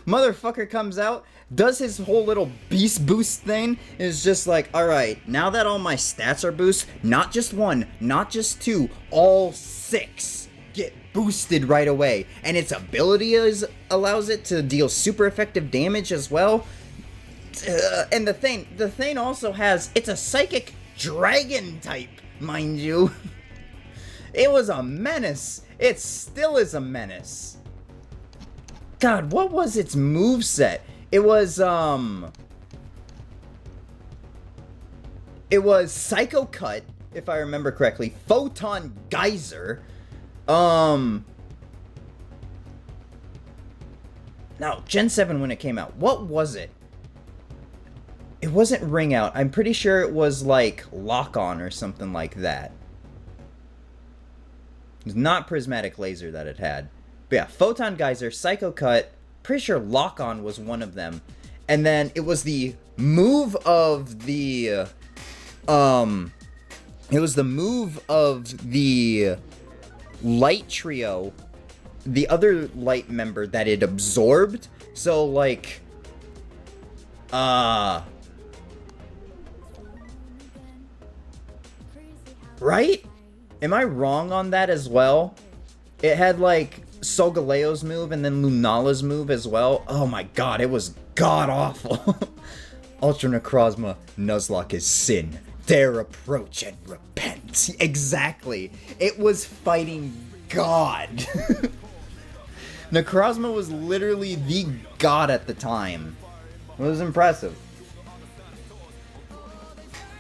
motherfucker comes out, does his whole little beast boost thing, and is just like, all right, now that all my stats are boosted, not just 1, not just 2, all 6 get boosted right away, and its ability allows it to deal super effective damage as well. And the thing also has, it's a psychic dragon type, mind you. It was a menace. It still is a menace. God, what was its moveset? It was Psycho Cut, if I remember correctly. Photon Geyser. Now, Gen 7 when it came out, what was it? It wasn't Ring Out. I'm pretty sure it was like Lock On or something like that. It was not Prismatic Laser that it had. But yeah, Photon Geyser, Psycho Cut, pretty sure Lock On was one of them. And then it was the move of the Light Trio, the other Light member that it absorbed. So like right? Am I wrong on that as well? It had like Solgaleo's move and then Lunala's move as well. Oh my god, it was god awful. Ultra Necrozma, Nuzlocke is sin. Dare approach and repent. Exactly. It was fighting God. Necrozma was literally the god at the time. It was impressive.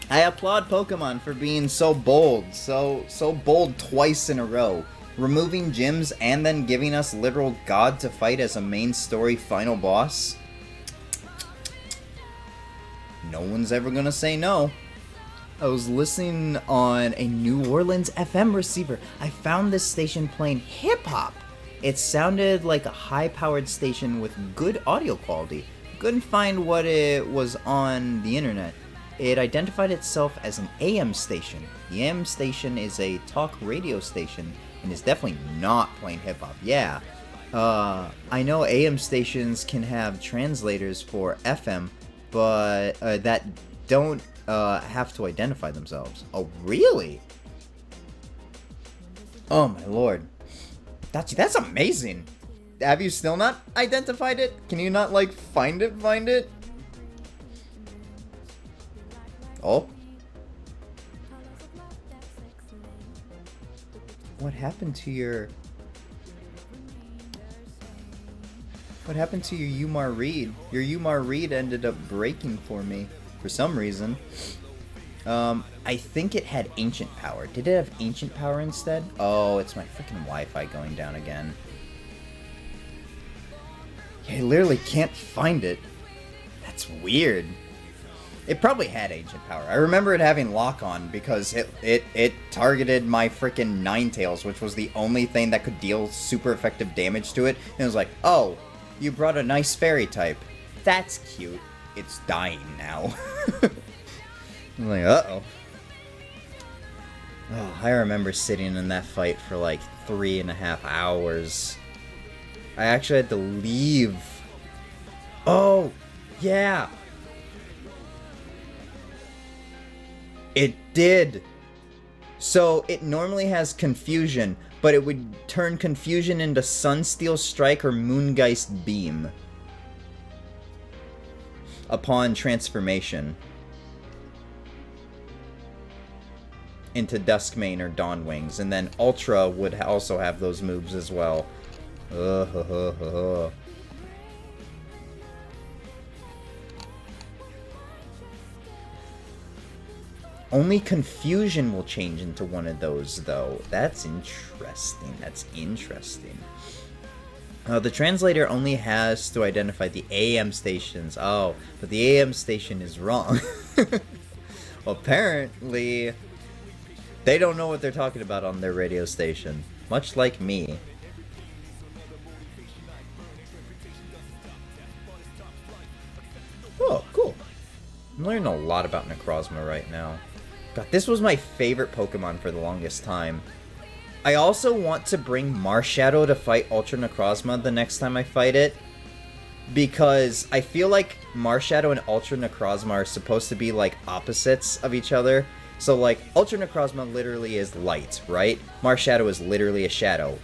I applaud Pokemon for being so bold, so bold twice in a row. Removing gyms and then giving us literal God to fight as a main story final boss. No one's ever gonna say no. I was listening on a New Orleans FM receiver. I found this station playing hip-hop. It sounded like a high-powered station with good audio quality. Couldn't find what it was on the internet. It identified itself as an AM station. The AM station is a talk radio station and is definitely not playing hip-hop. Yeah. I know AM stations can have translators for FM, but that don't have to identify themselves. Oh, really? Oh my lord. That's amazing. Have you still not identified it? Can you not, like, find it? Oh. What happened to your... What happened to your Yuma read? Your Yuma read ended up breaking for me. For some reason. I think it had ancient power. Did it have ancient power instead? Oh, it's my freaking Wi-Fi going down again. I literally can't find it. That's weird. It probably had ancient power. I remember it having lock-on because it targeted my freaking Ninetales, which was the only thing that could deal super effective damage to it. And it was like, oh, you brought a nice fairy type. That's cute. It's dying now. I'm like, uh-oh. Oh, I remember sitting in that fight for like 3.5 hours. I actually had to leave. Oh, yeah. It did. So it normally has confusion, but it would turn confusion into Sunsteel Strike or Moongeist Beam upon transformation into Duskmane or Dawnwings, and then Ultra would also have those moves as well. Only Confusion will change into one of those, though. That's interesting. The translator only has to identify the AM stations. Oh, but the AM station is wrong. Apparently, they don't know what they're talking about on their radio station. Much like me. Oh, cool. I'm learning a lot about Necrozma right now. God, this was my favorite Pokemon for the longest time. I also want to bring Marshadow to fight Ultra Necrozma the next time I fight it. Because I feel like Marshadow and Ultra Necrozma are supposed to be like opposites of each other. So like, Ultra Necrozma literally is light, right? Marshadow is literally a shadow.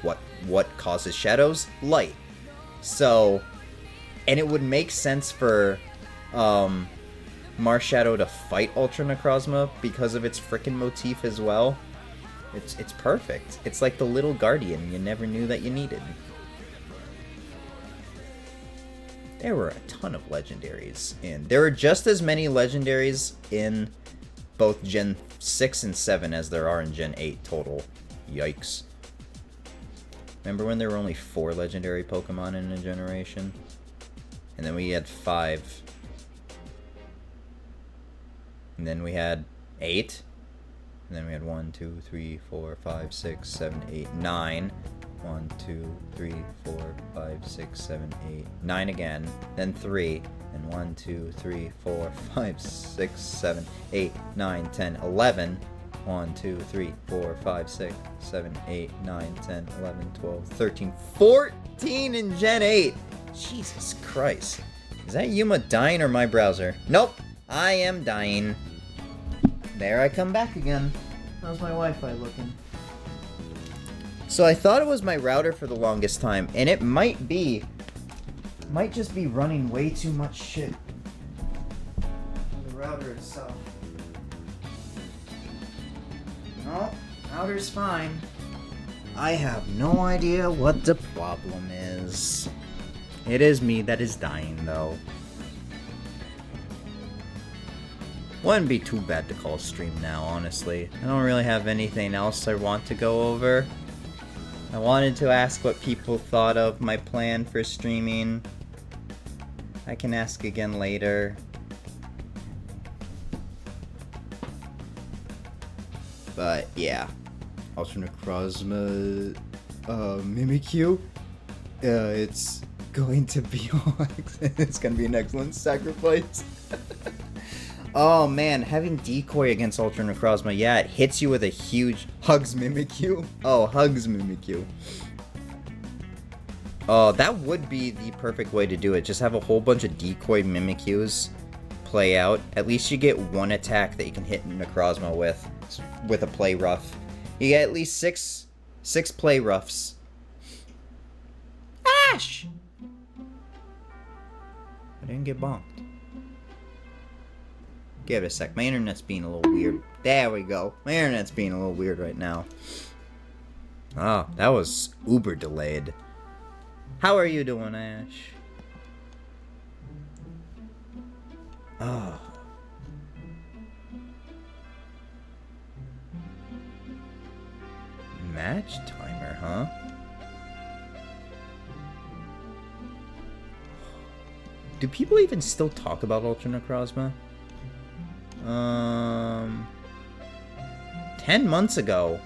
What causes shadows? Light. So, and it would make sense for Marshadow to fight Ultra Necrozma because of its frickin' motif as well. It's perfect. It's like the little guardian you never knew that you needed. There were a ton of legendaries in. There were just as many legendaries in both Gen 6 and 7 as there are in Gen 8 total. Yikes. Remember when there were only 4 legendary Pokemon in a generation? And then we had 5. And then we had 8. And then we had 1, 2, 3, 4, 5, 6, 7, 8, 9. 1, 2, 3, 4, 5, 6, 7, 8, 9 again. Then 3. And 1, 2, 3, 4, 5, 6, 7, 8, 9, 10, 11. 1, 2, 3, 4, 5, 6, 7, 8, 9, 10, 11, 12, 13, 14 in Gen 8! Jesus Christ. Is that Yuma dying or my browser? Nope! I am dying. There I come back again. How's my Wi-Fi looking? So I thought it was my router for the longest time, and it might just be running way too much shit. The router itself. No, router's fine. I have no idea what the problem is. It is me that is dying, though. Wouldn't be too bad to call a stream now, honestly. I don't really have anything else I want to go over. I wanted to ask what people thought of my plan for streaming. I can ask again later. But yeah. Alternate Crozma Mimikyu. It's going to be it's gonna be an excellent sacrifice. Oh man, having decoy against Ultra Necrozma, yeah, it hits you with a huge Hugs Mimikyu. Oh, Hugs Mimikyu. Oh, that would be the perfect way to do it. Just have a whole bunch of decoy Mimikyus play out. At least you get one attack that you can hit Necrozma with a play rough. You get at least six play roughs. Ash! I didn't get bonked. Give it a sec. My internet's being a little weird. There we go. My internet's being a little weird right now. Oh, that was uber delayed. How are you doing, Ash? Oh. Match timer, huh? Do people even still talk about Ultra Necrozma? 10 months ago.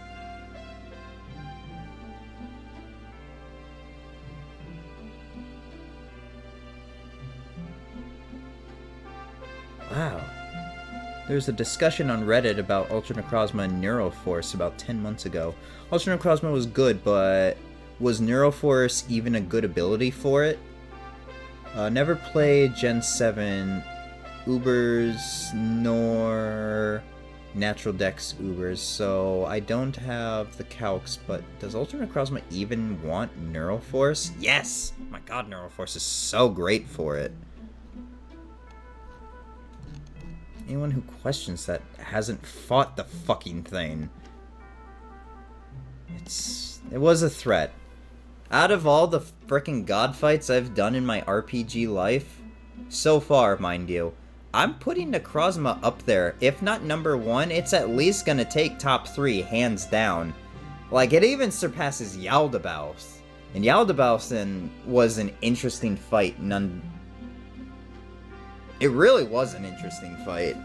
Wow. There was a discussion on Reddit about Ultra Necrozma and Neuroforce about 10 months ago. Ultra Necrozma was good, but was Neuroforce even a good ability for it? Never played Gen 7 Ubers nor Natural Dex Ubers, so I don't have the calcs, but does Ultra Necrozma even want Neuroforce? Yes! Oh my god, Neuroforce is so great for it. Anyone who questions that hasn't fought the fucking thing. It was a threat. Out of all the frickin' god fights I've done in my RPG life, so far, mind you, I'm putting Necrozma up there. If not number 1, it's at least gonna take top 3, hands down. Like, it even surpasses Yaldabaoth. And Yaldabaoth was an interesting fight. It really was an interesting fight.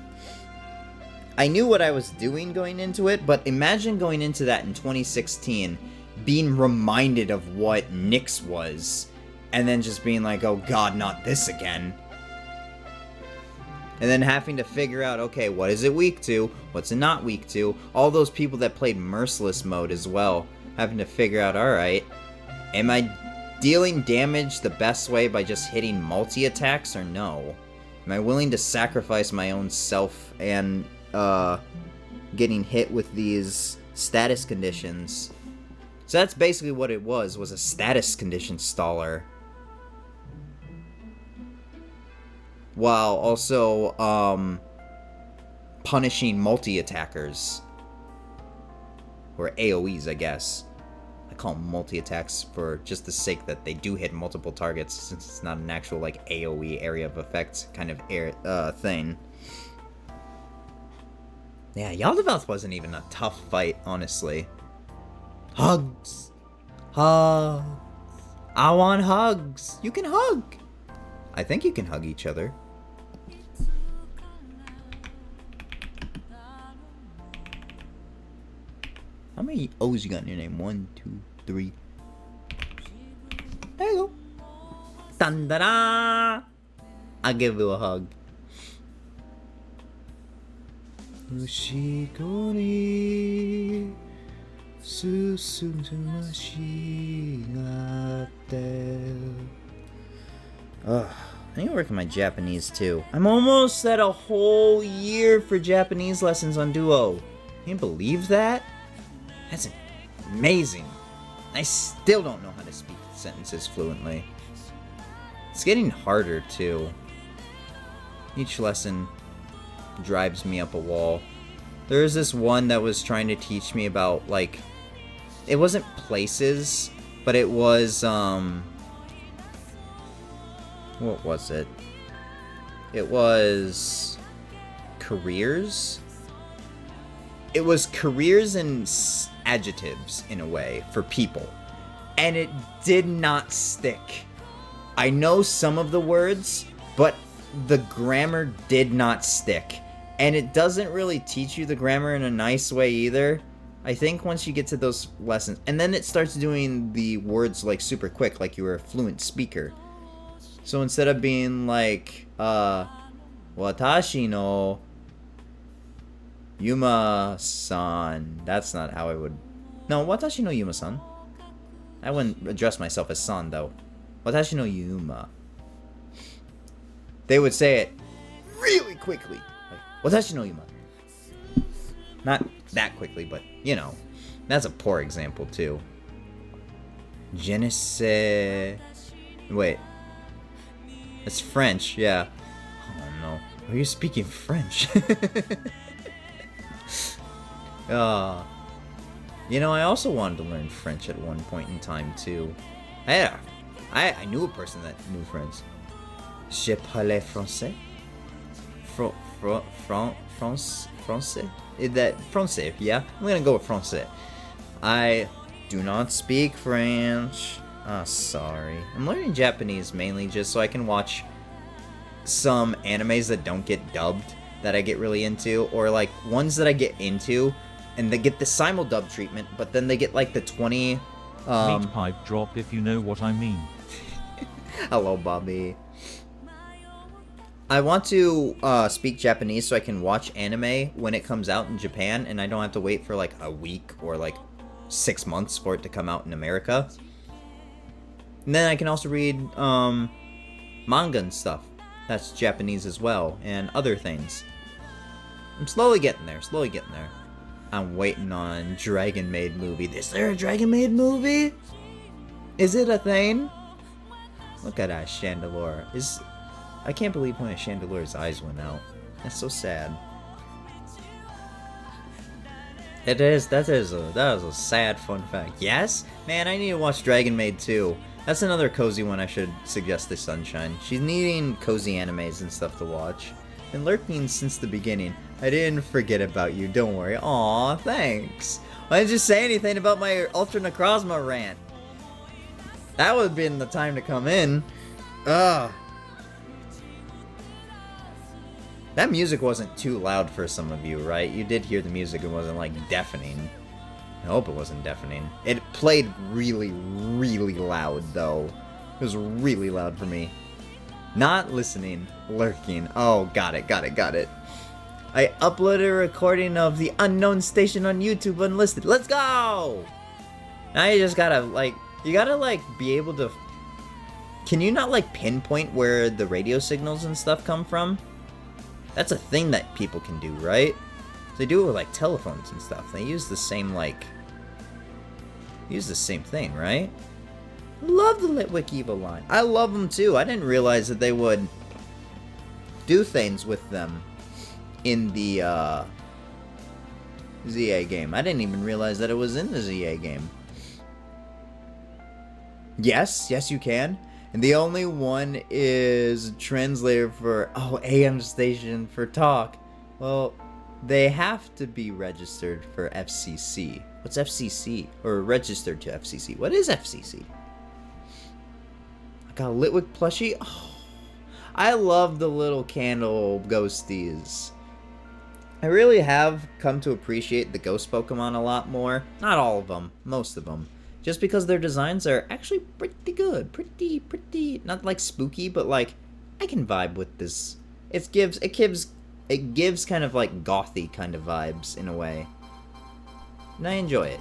I knew what I was doing going into it, but imagine going into that in 2016, being reminded of what Nyx was, and then just being like, oh god, not this again. And then having to figure out, okay, what is it weak to? What's it not weak to? All those people that played Merciless mode as well, having to figure out, alright, am I dealing damage the best way by just hitting multi-attacks or no? Am I willing to sacrifice my own self and getting hit with these status conditions? So that's basically what it was a status condition staller. While also punishing multi-attackers. Or AoEs, I guess. I call them multi-attacks for just the sake that they do hit multiple targets, since it's not an actual, like, AoE, area of effect kind of thing. Yeah, Yaldabaoth wasn't even a tough fight, honestly. Hugs! Hugs! I want hugs! You can hug! I think you can hug each other. How many O's you got in your name? 1, 2, 3. There you go. Dun-da-da! I'll give you a hug. Ushikori susumashigate. Ugh. I need to work on my Japanese too. I'm almost at a whole year for Japanese lessons on Duo. Can you believe that? That's amazing. I still don't know how to speak sentences fluently. It's getting harder too. Each lesson drives me up a wall. There was this one that was trying to teach me about, like, it wasn't places, but it was, what was it? It was careers. It was careers and adjectives, in a way, for people. And it did not stick. I know some of the words, but the grammar did not stick. And it doesn't really teach you the grammar in a nice way either. I think once you get to those lessons, and then it starts doing the words like super quick, like you were a fluent speaker. So instead of being like, watashi no Yuma-san, that's not how I would... No, watashi no Yuma-san. I wouldn't address myself as san, though. Watashi no Yuma. They would say it really quickly. Like, watashi no Yuma. Not that quickly, but, you know. That's a poor example, too. Je ne sais... Wait. It's French, yeah. Oh, no. Are you speaking French? You know, I also wanted to learn French at one point in time, too. I knew a person that knew French. Je parle français? Français? That français, yeah? I'm gonna go with français. I do not speak French. Sorry. I'm learning Japanese mainly just so I can watch some animes that don't get dubbed that I get really into, or like ones that I get into and they get the simul-dub treatment, but then they get like the 20 meat pipe drop, if you know what I mean. Hello, Bobby. I want to speak Japanese so I can watch anime when it comes out in Japan, and I don't have to wait for like a week or like 6 months for it to come out in America. And then I can also read manga and stuff. That's Japanese as well, and other things. I'm slowly getting there, I'm waiting on Dragon Maid movie. Is there a Dragon Maid movie? Is it a thing? Look at that Chandelure. I can't believe one of Chandelure's eyes went out. That's so sad. That is a sad fun fact. Yes? Man, I need to watch Dragon Maid too. That's another cozy one I should suggest to Sunshine. She's needing cozy animes and stuff to watch. Been lurking since the beginning. I didn't forget about you, don't worry. Aw, thanks. Why didn't you say anything about my Ultra Necrozma rant? That would have been the time to come in. Ugh. That music wasn't too loud for some of you, right? You did hear the music, it wasn't like deafening. I hope it wasn't deafening. It played really, really loud, though. It was really loud for me. Not listening, lurking. Oh, got it. I uploaded a recording of the unknown station on YouTube unlisted. Let's go! Now you just gotta, be able to... Can you not, pinpoint where the radio signals and stuff come from? That's a thing that people can do, right? They do it with, telephones and stuff. They use the same, use the same thing, right? Love the Litwick Evo line. I love them, too. I didn't realize that they would do things with them in the, ZA game. I didn't even realize that it was in the ZA game. Yes, you can. And the only one is translator for, AM station for talk. Well, they have to be registered for FCC. What's FCC? Or registered to FCC. What is FCC? I got a Litwick plushie. Oh, I love the little candle ghosties. I really have come to appreciate the ghost Pokemon a lot more. Not all of them, most of them. Just because their designs are actually pretty good. Pretty, not spooky, but I can vibe with this. It gives kind of gothy kind of vibes in a way. And I enjoy it.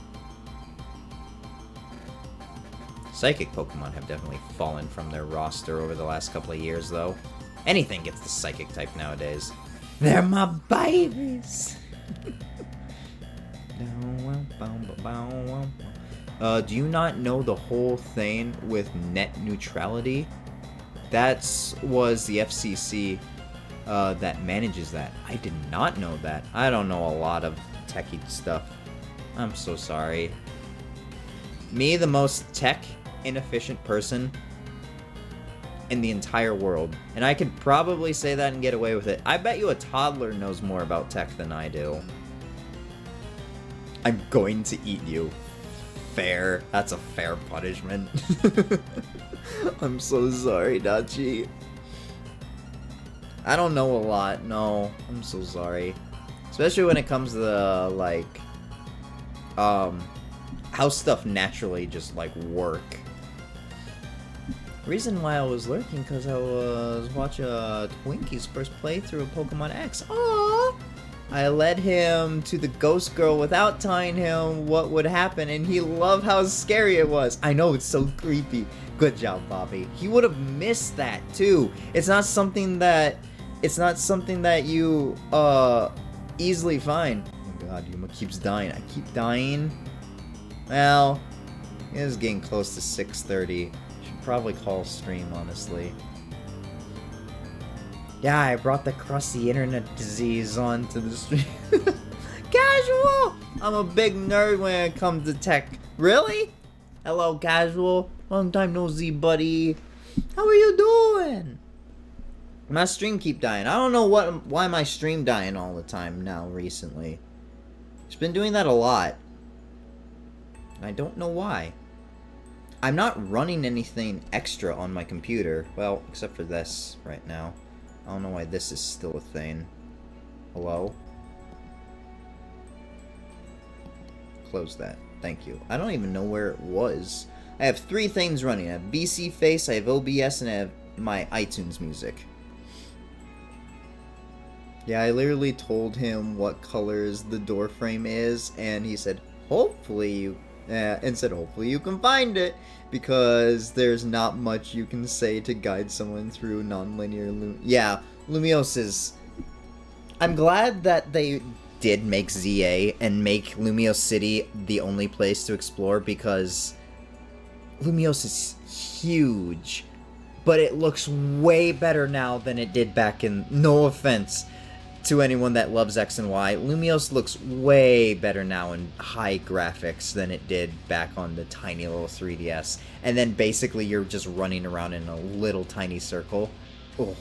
Psychic Pokemon have definitely fallen from their roster over the last couple of years, though. Anything gets the Psychic type nowadays. They're my babies! Do you not know the whole thing with net neutrality? That was the FCC that manages that. I did not know that. I don't know a lot of techie stuff. I'm so sorry. Me, the most tech inefficient person in the entire world. And I could probably say that and get away with it. I bet you a toddler knows more about tech than I do. I'm going to eat you. Fair. That's a fair punishment. I'm so sorry, Dachi. I don't know a lot. No, I'm so sorry. Especially when it comes to the, like, how stuff naturally just, like, work. Reason why I was lurking, because I was watching Twinkie's first playthrough of Pokemon X. Aww! I led him to the ghost girl without telling him what would happen, and he loved how scary it was. I know, it's so creepy. Good job, Bobby. He would have missed that, too. It's not something that you, easily find. Oh god, Yuma keeps dying. I keep dying. Well, it is getting close to 6:30. Should probably call stream, honestly. Yeah, I brought the crusty internet disease onto the stream. Casual! I'm a big nerd when it comes to tech. Really? Hello, Casual. Long time no see, buddy. How are you doing? My stream keep dying. I don't know why my stream dying all the time now recently. It's been doing that a lot. I don't know why. I'm not running anything extra on my computer. Well, except for this right now. I don't know why this is still a thing. Hello? Close that. Thank you. I don't even know where it was. I have 3 things running. I have BC Face, I have OBS, and I have my iTunes music. Yeah, I literally told him what colors the door frame is, and he said, hopefully you can find it, because there's not much you can say to guide someone through non-linear Yeah, Lumiose is... I'm glad that they did make ZA and make Lumiose City the only place to explore, because Lumiose is huge, but it looks way better now than it did back in... No offense to anyone that loves X and Y, Lumiose looks way better now in high graphics than it did back on the tiny little 3DS. And then basically you're just running around in a little tiny circle. Oh.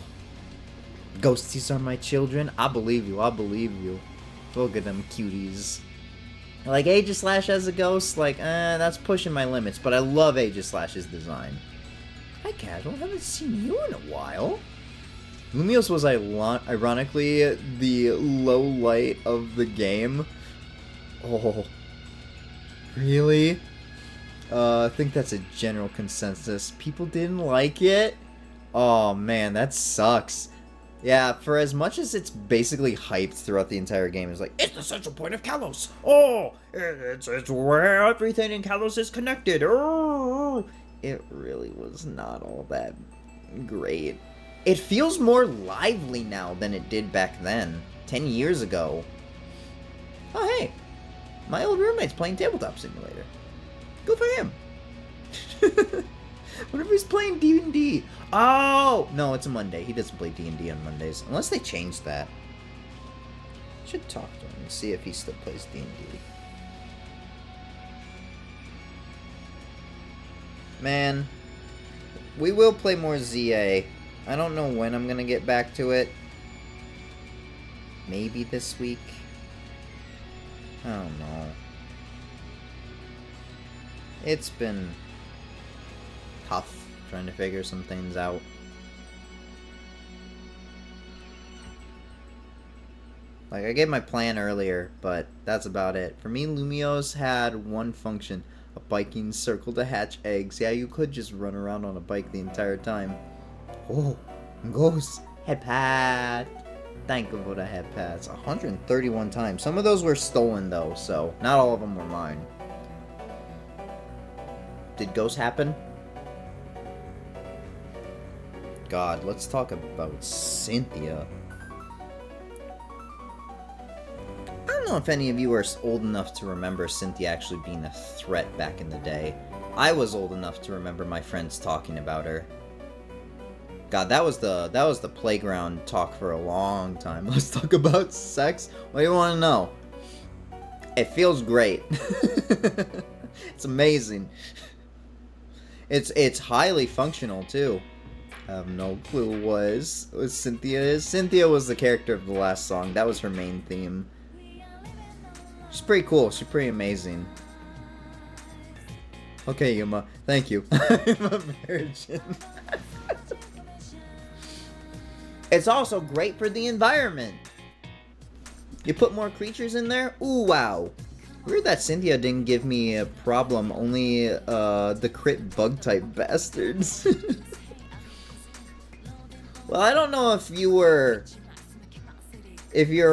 Ghosties are my children? I believe you, I believe you. Look at them cuties. Like, Aegislash as a ghost, like, that's pushing my limits, but I love Aegislash's design. Hi, Casual, haven't seen you in a while. Lumiose was ironically the low light of the game. Oh, really? I think that's a general consensus. People didn't like it? Oh man, that sucks. Yeah, for as much as it's basically hyped throughout the entire game, it's like, it's the central point of Kalos! Oh! It's where everything in Kalos is connected! Oh! It really was not all that great. It feels more lively now than it did back then, 10 years ago. Oh hey, my old roommate's playing Tabletop Simulator. Good for him. What if he's playing D&D? Oh! No, it's a Monday. He doesn't play D&D on Mondays. Unless they changed that. Should talk to him and see if he still plays D&D. Man, we will play more ZA. I don't know when I'm gonna get back to it. Maybe this week. I don't know. It's been tough trying to figure some things out. Like, I gave my plan earlier, but that's about it. For me, Lumiose had one function. A biking circle to hatch eggs. Yeah, you could just run around on a bike the entire time. Oh, ghost head pad. Thank you for the head pads. 131 times. Some of those were stolen though, so not all of them were mine. Did ghosts happen? God, let's talk about Cynthia. I don't know if any of you are old enough to remember Cynthia actually being a threat back in the day. I was old enough to remember my friends talking about her. God, that was the playground talk for a long time. Let's talk about sex. What do you want to know? It feels great. It's amazing. It's highly functional too. I have no clue what Cynthia is. Cynthia was the character of the last song. That was her main theme. She's pretty cool. She's pretty amazing. Okay, Yuma. Thank you. I'm a virgin. It's also great for the environment. You put more creatures in there? Ooh, wow. Weird that Cynthia didn't give me a problem. Only the crit bug type bastards. Well, I don't know if you're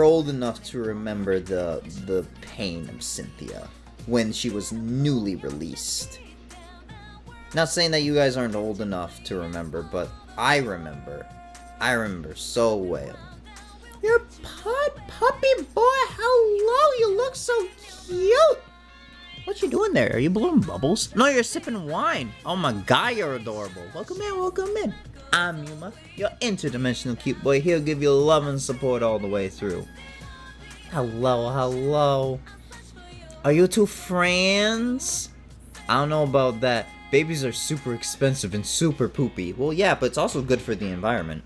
old enough to remember the pain of Cynthia when she was newly released. Not saying that you guys aren't old enough to remember, but I remember. I remember so well. Your puppy boy, hello, you look so cute. What you doing there? Are you blowing bubbles? No, you're sipping wine. Oh my god, you're adorable. Welcome in, welcome in. I'm Yuma, your interdimensional cute boy. He'll give you love and support all the way through. Hello, hello. Are you two friends? I don't know about that. Babies are super expensive and super poopy. Well, yeah, but it's also good for the environment.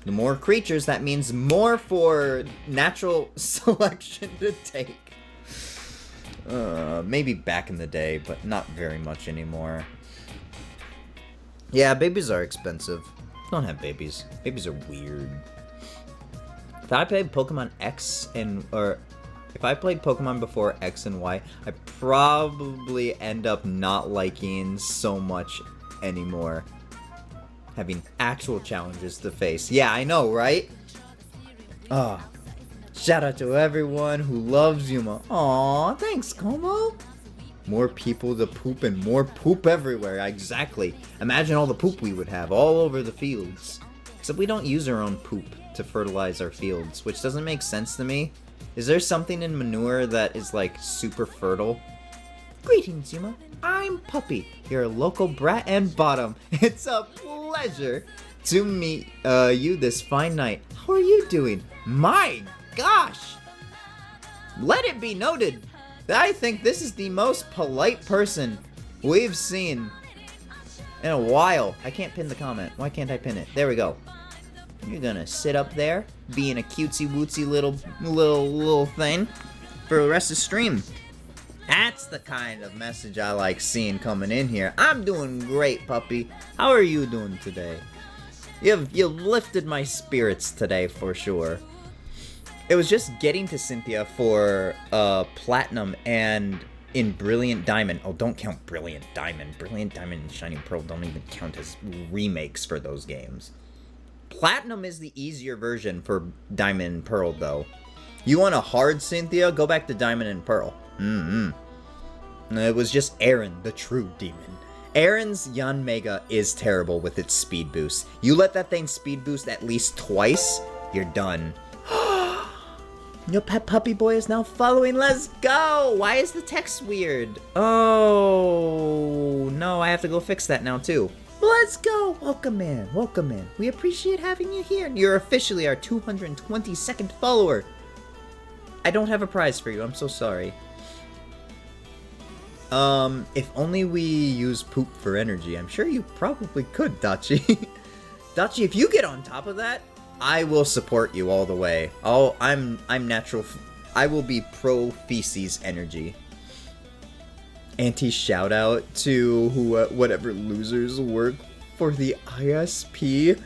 The more creatures, that means more for natural selection to take. Maybe back in the day, but not very much anymore. Yeah, babies are expensive. Don't have babies. Babies are weird. If I played Pokemon X or if I played Pokemon before X and Y, I probably end up not liking so much anymore. Having actual challenges to face. Yeah, I know, right? Shout out to everyone who loves Yuma. Aw, thanks, Como. More people to poop and more poop everywhere. Exactly. Imagine all the poop we would have all over the fields. Except we don't use our own poop to fertilize our fields, which doesn't make sense to me. Is there something in manure that is like super fertile? Greetings, Yuma. I'm Puppy, your local brat and bottom. It's a pleasure to meet you this fine night. How are you doing? My gosh! Let it be noted, I think this is the most polite person we've seen in a while. I can't pin the comment. Why can't I pin it? There we go. You're gonna sit up there, being a cutesy wootsy little thing for the rest of the stream. That's the kind of message I like seeing coming in here. I'm doing great, Puppy. How are you doing today? You've lifted my spirits today for sure. It was just getting to Cynthia for Platinum and in Brilliant Diamond. Oh, don't count Brilliant Diamond. Brilliant Diamond and Shining Pearl don't even count as remakes for those games. Platinum is the easier version for Diamond and Pearl, though. You want a hard Cynthia? Go back to Diamond and Pearl. It was just Aaron, the true demon. Aaron's Yanmega is terrible with its speed boost. You let that thing speed boost at least twice, you're done. Your pet puppy boy is now following. Let's go! Why is the text weird? Oh, no, I have to go fix that now, too. Let's go! Welcome in, welcome in. We appreciate having you here. You're officially our 222nd follower. I don't have a prize for you. I'm so sorry. If only we use poop for energy. I'm sure you probably could, Dachi. Dachi, if you get on top of that, I will support you all the way. I'm natural. I will be pro feces energy. Anti shout out to whatever losers work for the ISP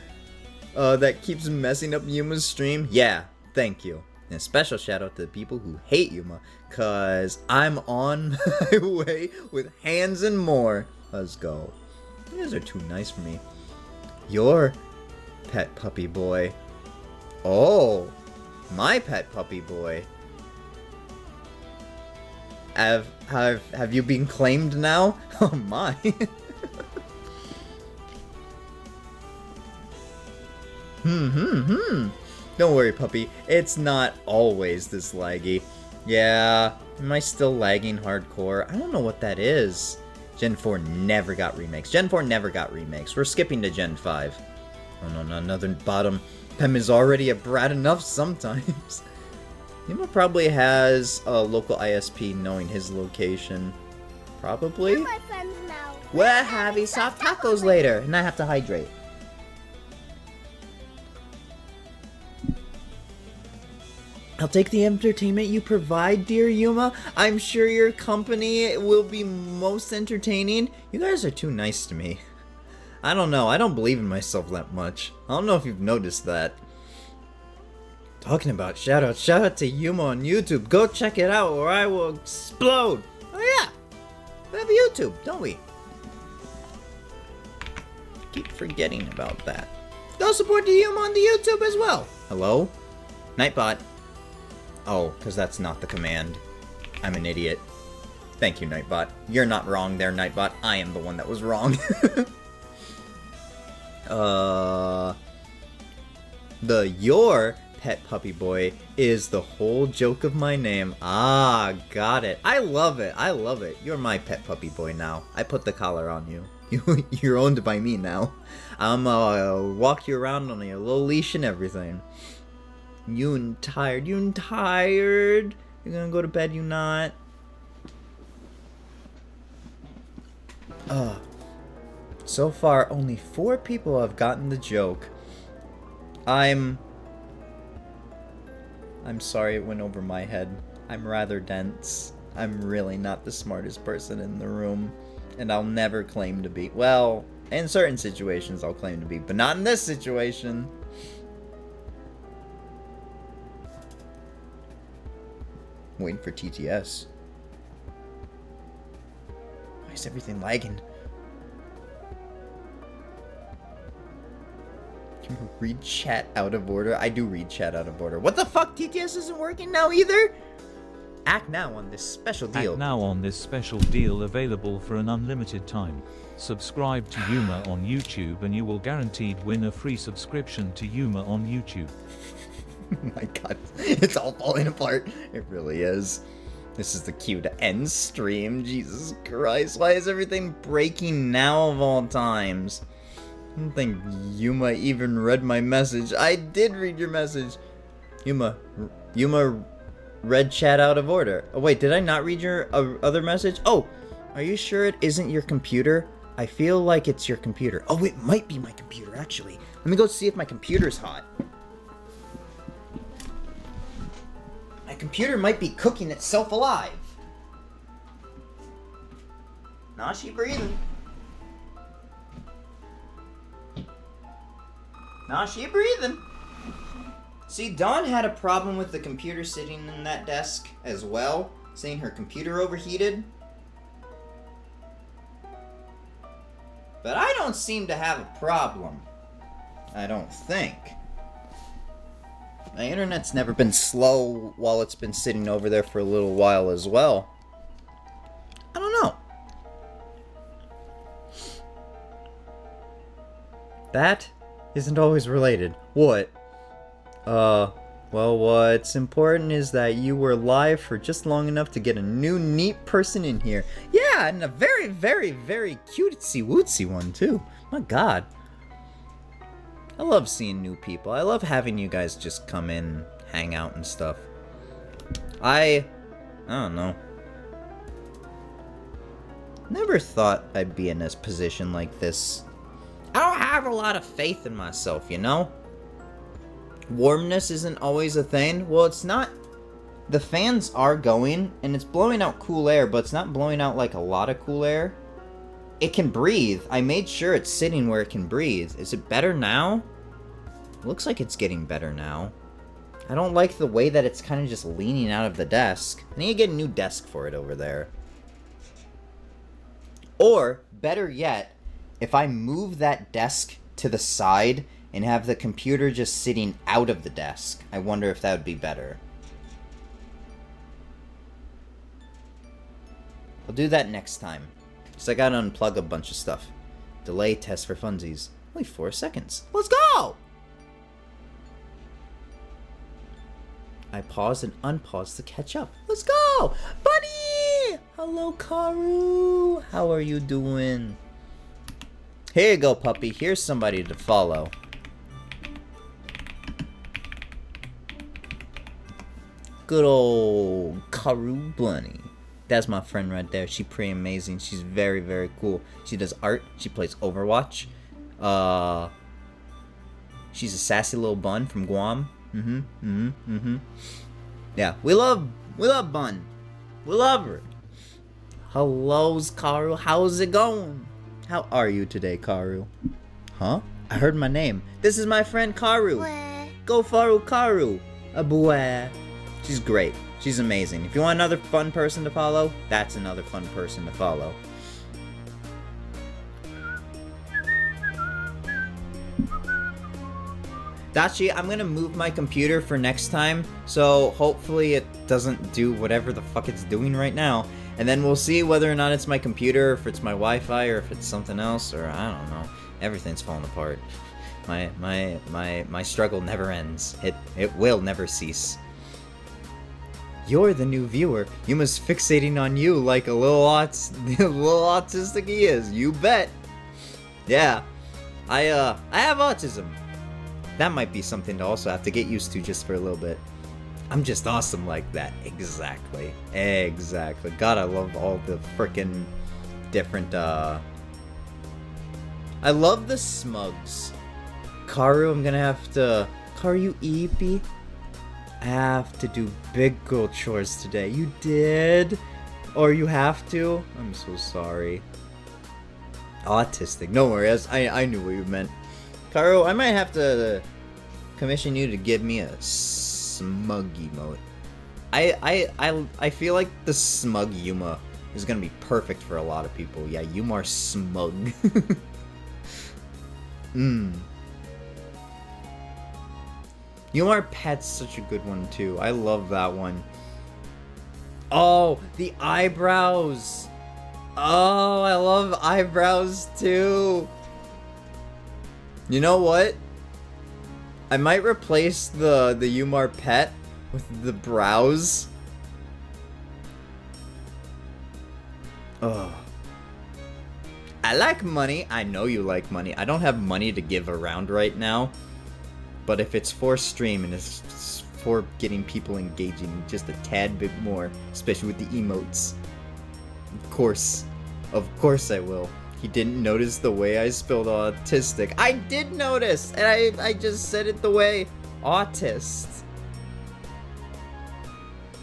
that keeps messing up Yuma's stream. Yeah, thank you. And a special shout out to the people who hate Yuma, cause I'm on my way with hands and more. Let's go. You guys are too nice for me. Your pet puppy boy. Oh, my pet puppy boy. Have you been claimed now? Oh my. Don't worry, puppy. It's not always this laggy. Yeah, am I still lagging hardcore? I don't know what that is. Gen 4 never got remakes. Gen 4 never got remakes. We're skipping to Gen 5. Oh no, not another bottom. Pem is already a brat enough sometimes. Yuma probably has a local ISP knowing his location. Probably. We're my friends now. We're having soft tacos later, and I have to hydrate. I'll take the entertainment you provide, dear Yuma. I'm sure your company will be most entertaining. You guys are too nice to me. I don't know. I don't believe in myself that much. I don't know if you've noticed that. Talking about shout out to Yuma on YouTube. Go check it out or I will explode. Oh yeah. We have a YouTube, don't we? Keep forgetting about that. Go support the Yuma on the YouTube as well. Hello? Nightbot. Oh, because that's not the command. I'm an idiot. Thank you, Nightbot. You're not wrong there, Nightbot. I am the one that was wrong. The your pet puppy boy is the whole joke of my name. Ah, got it. I love it. I love it. You're my pet puppy boy now. I put the collar on you. You're owned by me now. I'm walk you around on your little leash and everything. You tired? You tired? You're gonna go to bed? You not? So far, only 4 people have gotten the joke. I'm sorry it went over my head. I'm rather dense. I'm really not the smartest person in the room, and I'll never claim to be. Well, in certain situations I'll claim to be, but not in this situation. Waiting for TTS. Why is everything lagging? Can you read chat out of order? I do read chat out of order. What the fuck? TTS isn't working now either? Act now on this special deal. Act now on this special deal available for an unlimited time. Subscribe to Yuma on YouTube and you will guaranteed win a free subscription to Yuma on YouTube. My god, it's all falling apart. It really is. This is the cue to end stream. Jesus Christ, why is everything breaking now of all times? I don't think Yuma even read my message. I did read your message. Yuma read chat out of order. Oh wait, did I not read your other message? Oh, are you sure it isn't your computer? I feel like it's your computer. Oh, it might be my computer actually. Let me go see if my computer's hot. My computer might be cooking itself alive. Nah, she breathing. Nah, she breathing. See, Dawn had a problem with the computer sitting in that desk as well, saying her computer overheated. But I don't seem to have a problem. I don't think. My internet's never been slow while it's been sitting over there for a little while as well. I don't know. That isn't always related. What? Well, what's important is that you were live for just long enough to get a new neat person in here. Yeah, and a very, very, very cutesy-wootsy one, too. My god. I love seeing new people. I love having you guys just come in, hang out and stuff. I don't know. Never thought I'd be in this position like this. I don't have a lot of faith in myself, you know? Warmness isn't always a thing. Well, it's not. The fans are going, and it's blowing out cool air, but it's not blowing out like a lot of cool air. It can breathe. I made sure it's sitting where it can breathe. Is it better now? Looks like it's getting better now. I don't like the way that it's kind of just leaning out of the desk. I need to get a new desk for it over there. Or, better yet, if I move that desk to the side and have the computer just sitting out of the desk, I wonder if that would be better. I'll do that next time. So I gotta unplug a bunch of stuff. Delay test for funsies. Only 4 seconds. Let's go! I pause and unpause to catch up. Let's go! Buddy! Hello, Karu! How are you doing? Here you go, puppy. Here's somebody to follow. Good old Karu Bunny. That's my friend right there. She's pretty amazing. She's very, very cool. She does art. She plays Overwatch. She's a sassy little bun from Guam. Yeah, we love Bun. We love her. Hello's Karu. How's it going? How are you today, Karu? Huh? I heard my name. This is my friend Karu. Go Faru Karu. Abue. She's great. She's amazing. If you want another fun person to follow, that's another fun person to follow. Dachi, I'm gonna move my computer for next time, so hopefully it doesn't do whatever the fuck it's doing right now. And then we'll see whether or not it's my computer, if it's my Wi-Fi, or if it's something else, or I don't know. Everything's falling apart. My struggle never ends. It will never cease. You're the new viewer. Yuma's fixating on you like a little autistic he is. You bet. Yeah. I have autism. That might be something to also have to get used to just for a little bit. I'm just awesome like that. Exactly. Exactly. God, I love all the frickin' different, I love the smugs. Karu, I'm gonna have to... Karu, you eepy? I have to do big girl chores today. You did? Or you have to? I'm so sorry. Autistic. No worries. I knew what you meant. Karu, I might have to commission you to give me a smug emote. I feel like the smug Yuma is gonna be perfect for a lot of people. Yeah, Yuma smug. Yuma Pet's such a good one too. I love that one. Oh, the eyebrows. Oh, I love eyebrows too. You know what? I might replace the Yumar pet with the brows. Oh. I like money. I know you like money. I don't have money to give around right now. But if it's for stream and it's for getting people engaging just a tad bit more, especially with the emotes. Of course I will. He didn't notice the way I spelled autistic. I did notice, and I just said it the way autist.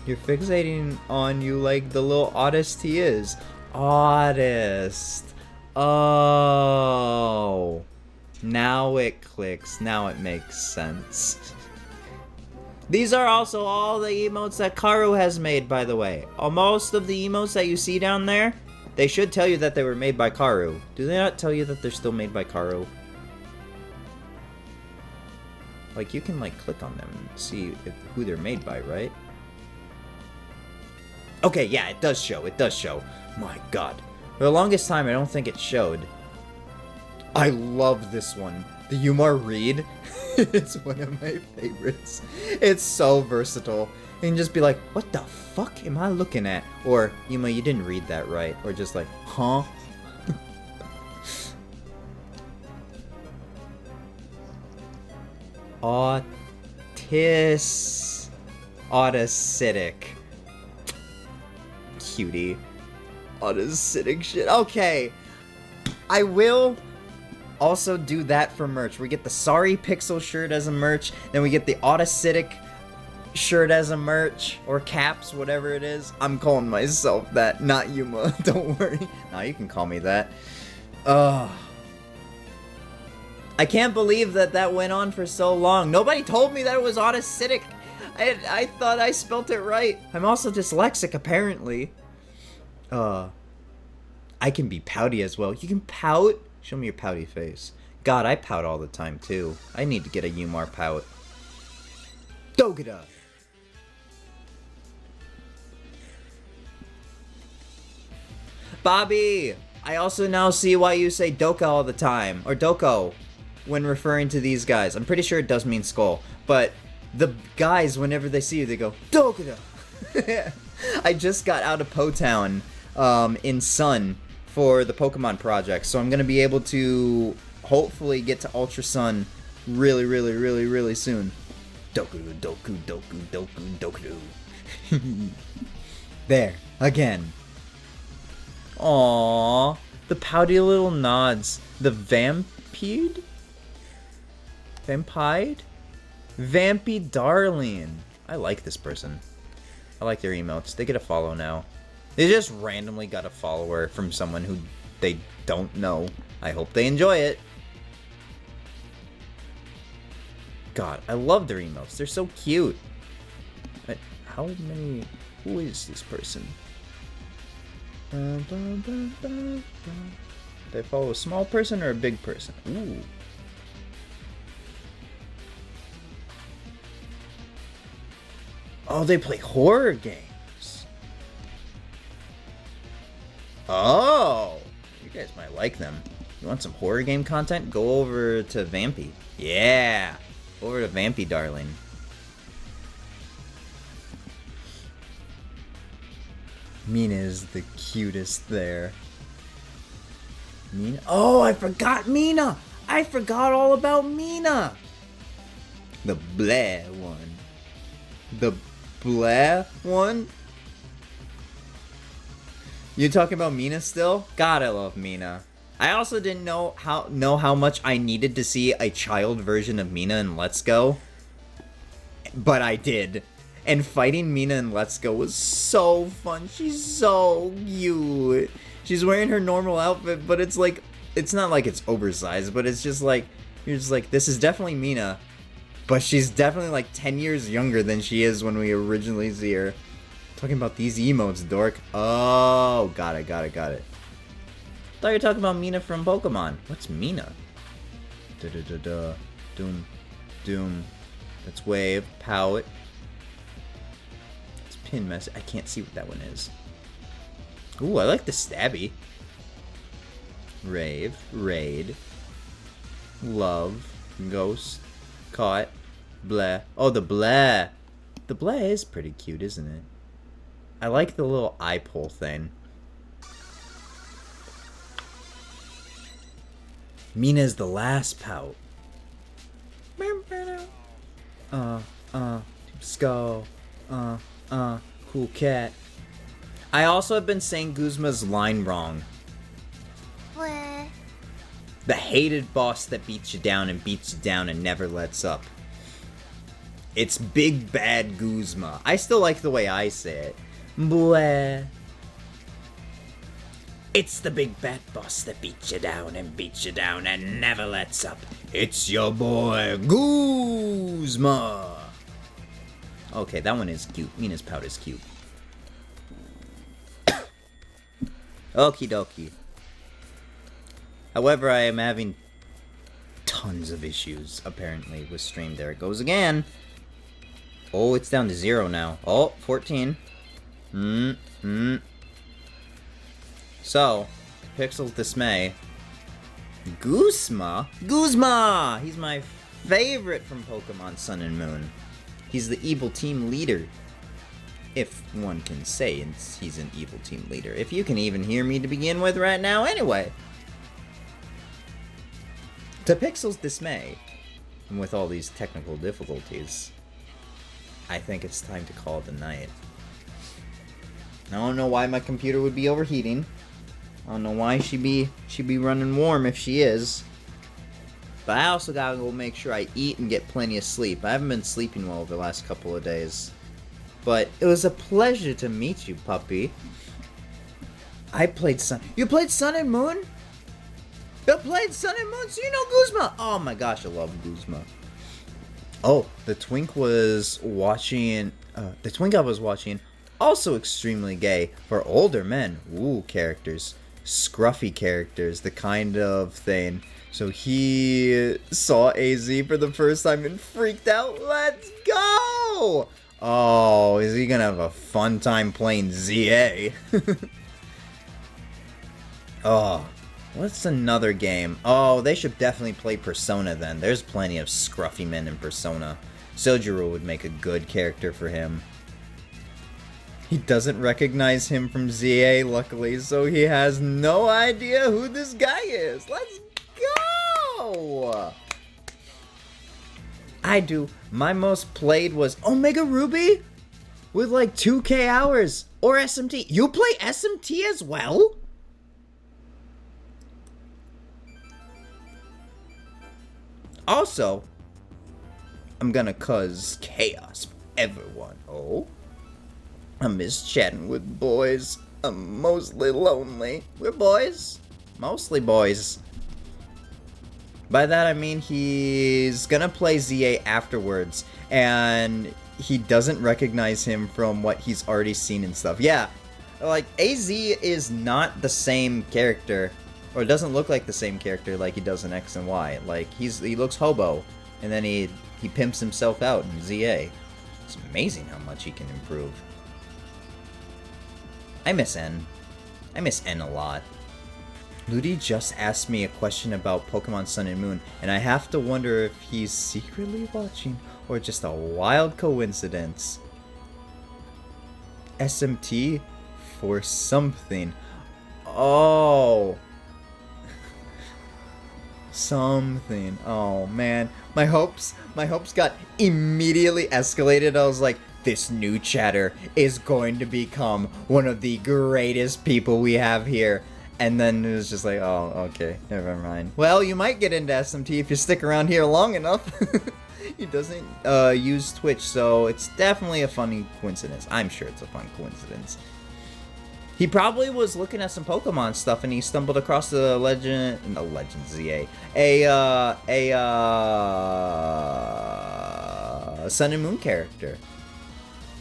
You're fixating on you like the little autist he is. Autist. Oh. Now it clicks. Now it makes sense. These are also all the emotes that Karu has made, by the way. Most of the emotes that you see down there, they should tell you that they were made by Karu. Do they not tell you that they're still made by Karu? Like, you can, like, click on them and see who they're made by, right? Okay, yeah, it does show. It does show. My god. For the longest time, I don't think it showed. I love this one. The Yumar Reed. It's one of my favorites. It's so versatile. You can just be like, what the fuck am I looking at? Or, Yuma, you didn't read that right. Or just like, huh? Autocitic. Cutie. Autocitic shit. Okay. I will also do that for merch. We get the Sorry Pixel shirt as a merch. Then we get the Autocitic shirt as a merch. Or caps, whatever it is. I'm calling myself that, not Yuma. Don't worry. Nah, you can call me that. I can't believe that went on for so long. Nobody told me that it was Autocitic. I thought I spelt it right. I'm also dyslexic, apparently. I can be pouty as well. You can pout? Show me your pouty face. God, I pout all the time, too. I need to get a Yumar pout. Dogada! Bobby! I also now see why you say Doka all the time. Or Doko. When referring to these guys. I'm pretty sure it does mean skull. But the guys, whenever they see you, they go, Dogada! I just got out of Po-Town in Sun for the Pokemon project, so I'm gonna be able to hopefully get to Ultra Sun really soon. Doku, doku, doku, doku, doku. There, again. Aww, the pouty little nods. The Vampede? Vampide? Vampy Darling. I like this person. I like their emotes. They get a follow now. They just randomly got a follower from someone who they don't know. I hope they enjoy it. God, I love their emotes. They're so cute. But how many... Who is this person? Do they follow a small person or a big person? Ooh. Oh, they play horror games. Oh, you guys might like them. You want some horror game content? Go over to Vampy. Yeah, over to Vampy, darling. Mina is the cutest there. Mina? Oh, I forgot Mina! I forgot all about Mina! The blah one. The blah one? You talking about Mina still? God, I love Mina. I also didn't know how much I needed to see a child version of Mina in Let's Go. But I did. And fighting Mina in Let's Go was so fun. She's so cute. She's wearing her normal outfit, but it's like, it's not like it's oversized, but it's just like, you're just like, this is definitely Mina. But she's definitely like 10 years younger than she is when we originally see her. Talking about these emotes, dork. Oh, got it. Thought you were talking about Mina from Pokemon. What's Mina? Da-da-da-da. Doom. That's wave. Pout. It's pin mess. I can't see what that one is. Ooh, I like the stabby. Rave. Raid. Love. Ghost. Caught. Blah. Oh, the blah. The blah is pretty cute, isn't it? I like the little eye pull thing. Mina's the last pout. Skull. Cool cat. I also have been saying Guzma's line wrong. What? The hated boss that beats you down and never lets up. It's Big Bad Guzma. I still like the way I say it. Blah. It's the big bad boss that beats you down and never lets up. It's your boy, Guzma. Okay, that one is cute. Mina's pout is cute. Okie dokie. However, I am having tons of issues, apparently, with stream. There it goes again. Oh, it's down to 0 now. Oh, 14. So, Pixel's dismay. Guzma! He's my favorite from Pokemon Sun and Moon. He's the evil team leader. If one can say he's an evil team leader. If you can even hear me to begin with right now, anyway. To Pixel's dismay, and with all these technical difficulties, I think it's time to call it a night. I don't know why my computer would be overheating. I don't know why she'd be running warm if she is. But I also gotta go make sure I eat and get plenty of sleep. I haven't been sleeping well over the last couple of days. But it was a pleasure to meet you, puppy. I played Sun... You played Sun and Moon? You played Sun and Moon, so you know Guzma! Oh my gosh, I love Guzma. Oh, the twink was watching... the twink I was watching, also extremely gay, for older men. Ooh, characters. Scruffy characters, the kind of thing. So he saw AZ for the first time and freaked out. Let's go! Oh, is he gonna have a fun time playing ZA? Oh, what's another game? Oh, they should definitely play Persona then. There's plenty of scruffy men in Persona. Sojiro would make a good character for him. He doesn't recognize him from ZA, luckily, so he has no idea who this guy is. Let's go! I do. My most played was Omega Ruby with like 2K hours. Or SMT. You play SMT as well? Also, I'm gonna cause chaos for everyone. Oh? I miss chatting with boys. I'm mostly lonely. We're boys. Mostly boys. By that I mean he's gonna play ZA afterwards, and he doesn't recognize him from what he's already seen and stuff. Yeah, like, AZ is not the same character, or doesn't look like the same character like he does in X and Y. Like, he looks hobo, and then he pimps himself out in ZA. It's amazing how much he can improve. I miss N. I miss N a lot. Ludi just asked me a question about Pokemon Sun and Moon, and I have to wonder if he's secretly watching or just a wild coincidence. SMT for something. Oh. Something. Oh man. My hopes got immediately escalated. I was like, this new chatter is going to become one of the greatest people we have here. And then it was just like, oh, okay, never mind. Well, you might get into SMT if you stick around here long enough. He doesn't use Twitch, so it's definitely a funny coincidence. I'm sure it's a fun coincidence. He probably was looking at some Pokemon stuff and he stumbled across the Legend ZA. Sun and Moon character.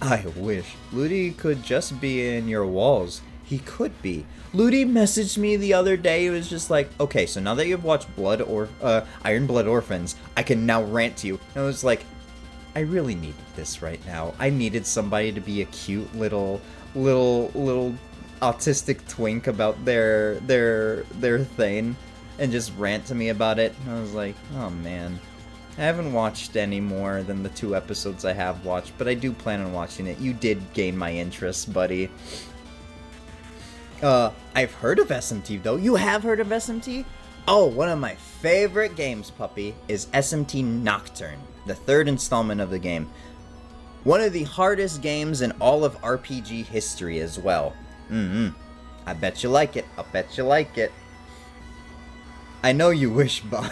I wish Ludi could just be in your walls. He could be. Ludi messaged me the other day. It was just like, okay, so now that you've watched Iron Blood Orphans, I can now rant to you. And I was like, I really needed this right now. I needed somebody to be a cute little autistic twink about their thing and just rant to me about it. And I was like, oh man. I haven't watched any more than the 2 episodes I have watched, but I do plan on watching it. You did gain my interest, buddy. I've heard of SMT though. You have heard of SMT? Oh, one of my favorite games, puppy, is SMT Nocturne, the 3rd installment of the game. One of the hardest games in all of RPG history as well. I bet you like it. I'll bet you like it. I know you wish, Bob.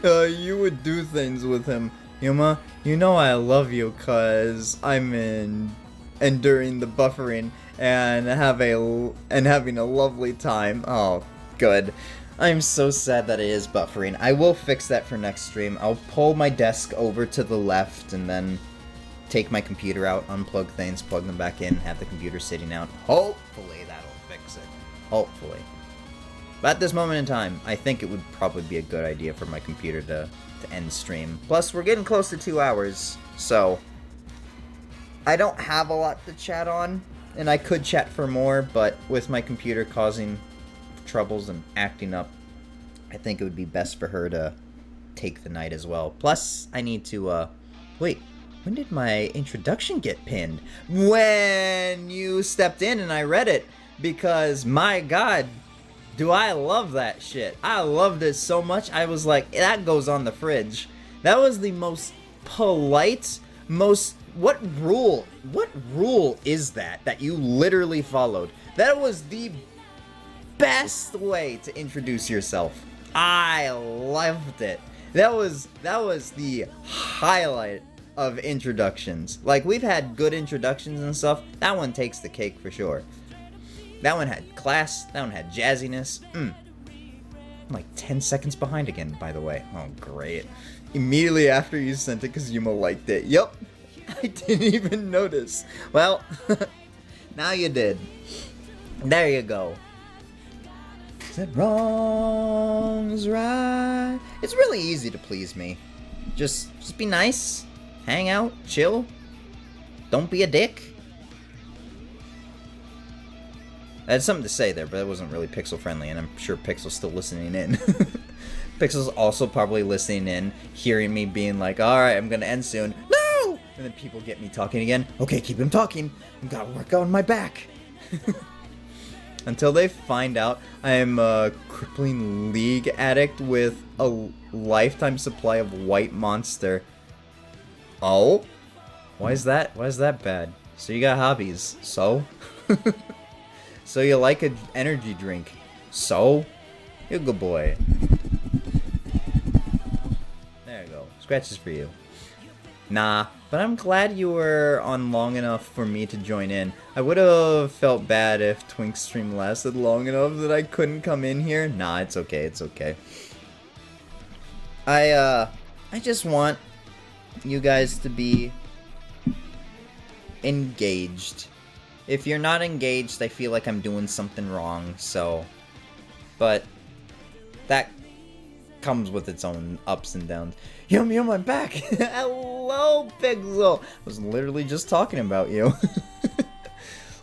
You would do things with him. Yuma, you know I love you cause I'm enduring the buffering and having a lovely time. Oh, good. I'm so sad that it is buffering. I will fix that for next stream. I'll pull my desk over to the left and then take my computer out, unplug things, plug them back in, have the computer sitting out. Hopefully that'll fix it. Hopefully. But at this moment in time, I think it would probably be a good idea for my computer to end stream. Plus, we're getting close to 2 hours, so I don't have a lot to chat on, and I could chat for more, but with my computer causing troubles and acting up, I think it would be best for her to take the night as well. Plus, I need to, wait, when did my introduction get pinned? When you stepped in and I read it, because, my god, do I love that shit. I loved it so much, I was like, that goes on the fridge. That was the most polite, what rule is that you literally followed? That was the best way to introduce yourself. I loved it. That was the highlight of introductions. Like, we've had good introductions and stuff. That one takes the cake for sure. That one had class. That one had jazziness. I'm like 10 seconds behind again, by the way. Oh, great. Immediately after you sent it because Yuma liked it. Yup. I didn't even notice. Well, now you did. There you go. Said wrong's right. It's really easy to please me. Just be nice. Hang out. Chill. Don't be a dick. I had something to say there, but it wasn't really Pixel friendly, and I'm sure Pixel's still listening in. Pixel's also probably listening in, hearing me being like, alright, I'm gonna end soon. No! And then people get me talking again. Okay, keep him talking. I've gotta work on my back. Until they find out I'm a crippling League addict with a lifetime supply of White Monster. Oh? Why is that bad? So you got hobbies. So? So you like an energy drink. So? You're a good boy. There you go. Scratches for you. Nah, but I'm glad you were on long enough for me to join in. I would have felt bad if Twink's stream lasted long enough that I couldn't come in here. Nah, it's okay, it's okay. I just want you guys to be engaged. If you're not engaged, I feel like I'm doing something wrong, so... But that comes with its own ups and downs. Yum, I'm back! Hello, Pixel! I was literally just talking about you.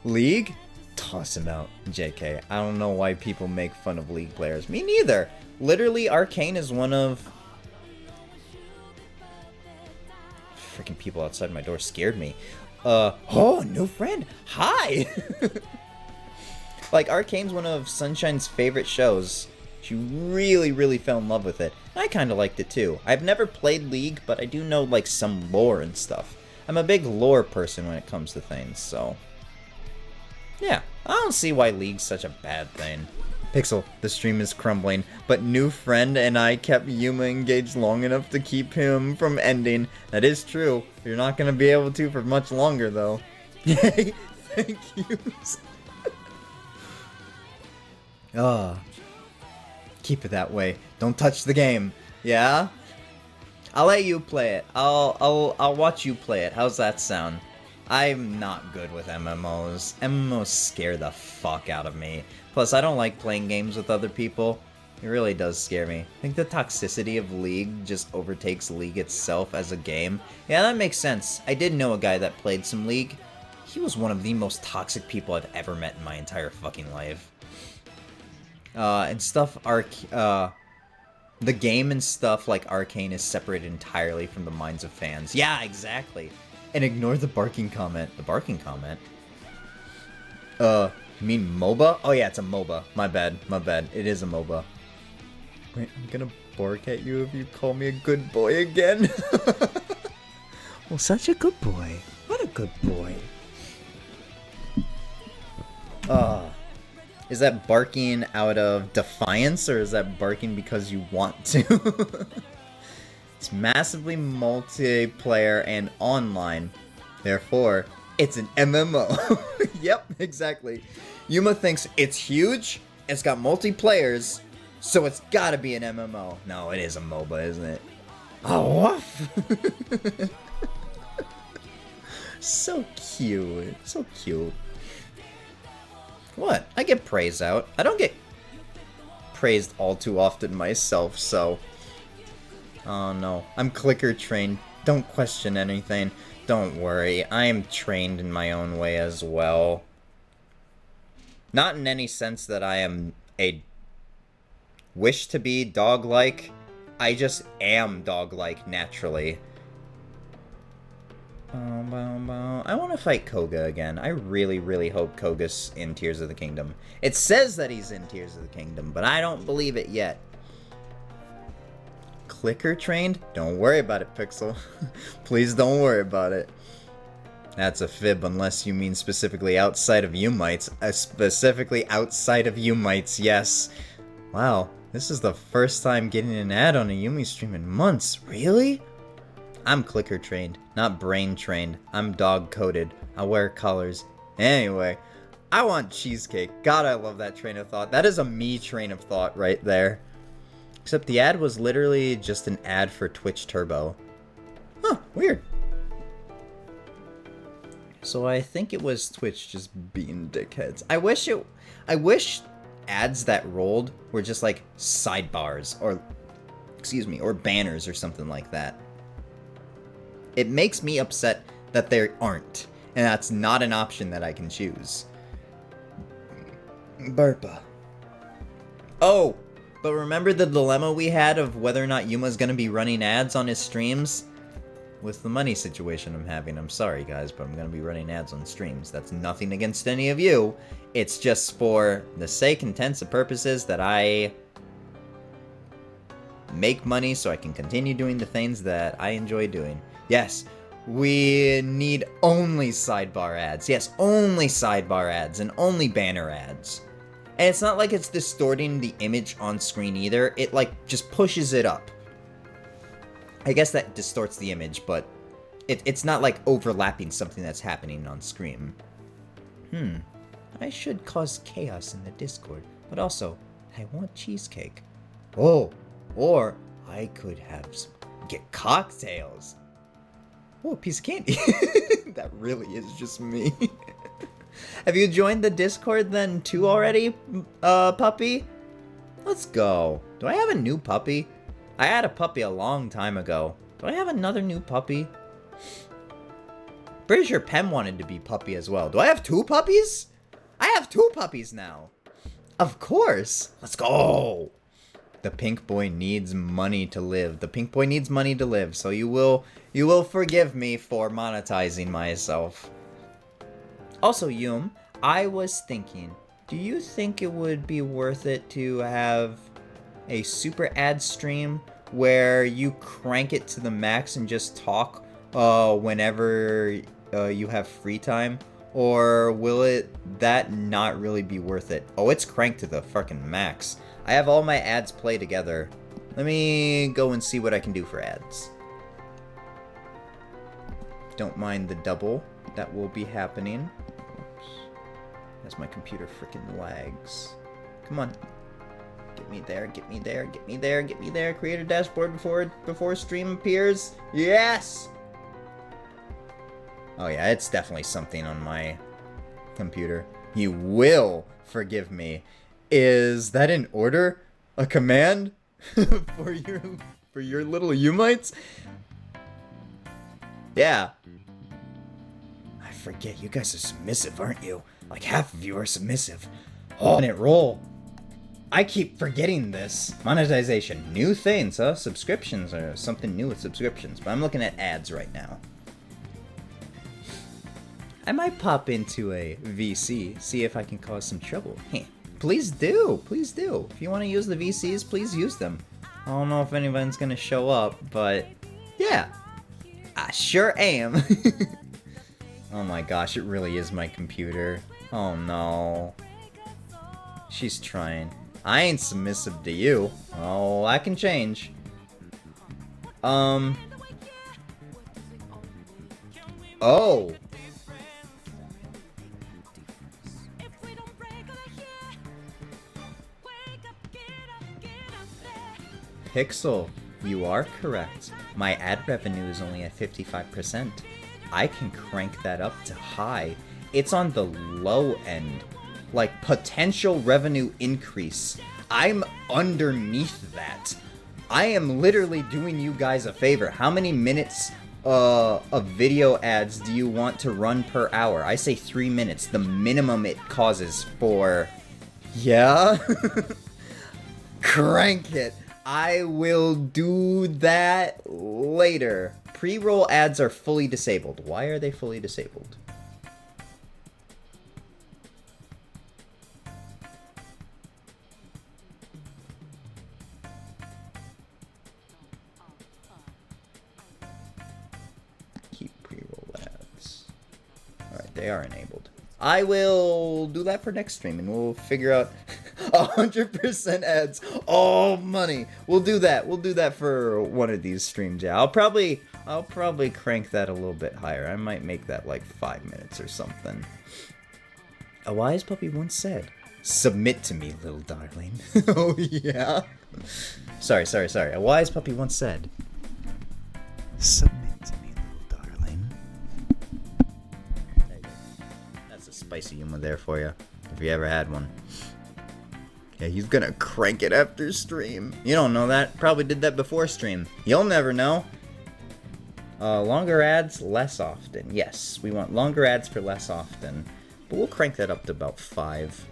League? Toss him out. JK. I don't know why people make fun of League players. Me neither. Literally, Arcane is one of... Freaking people outside my door scared me. Oh, new friend! Hi! Like, Arcane's one of Sunshine's favorite shows. She really fell in love with it. I kinda liked it too. I've never played League, but I do know, like, some lore and stuff. I'm a big lore person when it comes to things, so... Yeah, I don't see why League's such a bad thing. Pixel, the stream is crumbling, but new friend and I kept Yuma engaged long enough to keep him from ending. That is true. You're not gonna be able to for much longer, though. Yay! Thank you. Ah. Keep it that way. Don't touch the game. Yeah? I'll let you play it. I'll watch you play it. How's that sound? I'm not good with MMOs. MMOs scare the fuck out of me. Plus, I don't like playing games with other people. It really does scare me. I think the toxicity of League just overtakes League itself as a game. Yeah, that makes sense. I did know a guy that played some League. He was one of the most toxic people I've ever met in my entire fucking life. And stuff, the game and stuff like Arcane is separated entirely from the minds of fans. Yeah, exactly. And ignore the barking comment. The barking comment? You mean MOBA? Oh yeah, it's a MOBA. My bad. It is a MOBA. Wait, I'm gonna bark at you if you call me a good boy again. Well, such a good boy. What a good boy. Is that barking out of defiance, or is that barking because you want to? It's massively multiplayer and online. Therefore, it's an MMO. Yep, exactly. Yuma thinks it's huge, it's got multiplayers, so it's gotta be an MMO. No, it is a MOBA, isn't it? Oh, woof. So cute. So cute. What? I get praise out. I don't get praised all too often myself, so... Oh no. I'm clicker trained. Don't question anything. Don't worry. I am trained in my own way as well. Not in any sense that I am a... wish to be dog-like. I just am dog-like naturally. I want to fight Koga again. I really hope Koga's in Tears of the Kingdom. It says that he's in Tears of the Kingdom, but I don't believe it yet. Clicker trained? Don't worry about it, Pixel. Please don't worry about it. That's a fib unless you mean specifically outside of Yumites. Specifically outside of Yumites, yes. Wow, this is the first time getting an ad on a Yumi stream in months. Really? I'm clicker trained, not brain trained. I'm dog coded. I wear colors. Anyway, I want cheesecake. God, I love that train of thought. That is a me train of thought right there. Except the ad was literally just an ad for Twitch Turbo. Huh, weird. So I think it was Twitch just being dickheads. I wish ads that rolled were just like sidebars or, excuse me, or banners or something like that. It makes me upset that there aren't, and that's not an option that I can choose. Burpa. Oh, but remember the dilemma we had of whether or not Yuma's gonna be running ads on his streams? With the money situation I'm having, I'm sorry guys, but I'm gonna be running ads on streams. That's nothing against any of you. It's just for the sake and intents of purposes that I make money so I can continue doing the things that I enjoy doing. Yes, we need only sidebar ads. Yes, only sidebar ads and only banner ads. And it's not like it's distorting the image on screen either. It, like, just pushes it up. I guess that distorts the image, but It's not like overlapping something that's happening on screen. I should cause chaos in the Discord, but also, I want cheesecake. Oh, or I could get cocktails. Oh, a piece of candy. That really is just me. Have you joined the Discord then too already, puppy? Let's go. Do I have a new puppy? I had a puppy a long time ago. Do I have another new puppy? Pretty sure Pem wanted to be puppy as well. Do I have 2 puppies? I have 2 puppies now. Of course. Let's go. The pink boy needs money to live. The pink boy needs money to live. So you will forgive me for monetizing myself. Also, Yum, I was thinking, do you think it would be worth it to have a super ad stream where you crank it to the max and just talk whenever you have free time? Or will that not really be worth it? Oh, it's cranked to the fucking max. I have all my ads play together. Let me go and see what I can do for ads. Don't mind the double that will be happening. Oops. As my computer freaking lags. Come on. Get me there, get me there, get me there, get me there. Create a dashboard before stream appears. Yes! Oh yeah, it's definitely something on my computer. You will forgive me. Is that an order? A command? for your little Yumites? Yeah. I forget, you guys are submissive, aren't you? Like half of you are submissive. Oh, and it roll. I keep forgetting this. Monetization. New things, huh? Subscriptions or something new with subscriptions. But I'm looking at ads right now. I might pop into a VC, see if I can cause some trouble. Hey, please do. Please do. If you want to use the VCs, please use them. I don't know if anyone's going to show up, but yeah. I sure am. Oh my gosh, it really is my computer. Oh no. She's trying. I ain't submissive to you. Oh, I can change. Oh. Pixel, you are correct. My ad revenue is only at 55%. I can crank that up to high. It's on the low end. Like, potential revenue increase. I'm underneath that. I am literally doing you guys a favor. How many minutes of video ads do you want to run per hour? I say 3 minutes. The minimum it causes for... Yeah? Crank it. I will do that later. Pre-roll ads are fully disabled. Why are they fully disabled? Keep pre-roll ads. Alright, they are enabled. I will do that for next stream and we'll figure out 100% ads. Oh, money. We'll do that. We'll do that for one of these streams. Yeah, I'll probably crank that a little bit higher. I might make that like 5 minutes or something. A wise puppy once said, "Submit to me, little darling." Oh, yeah. Sorry. A wise puppy once said, "Submit to me, little darling." There you go. That's a spicy Yuma there for you, if you ever had one. Yeah, he's gonna crank it after stream. You don't know that. Probably did that before stream. You'll never know. Longer ads, less often. Yes, we want longer ads for less often. But we'll crank that up to about 5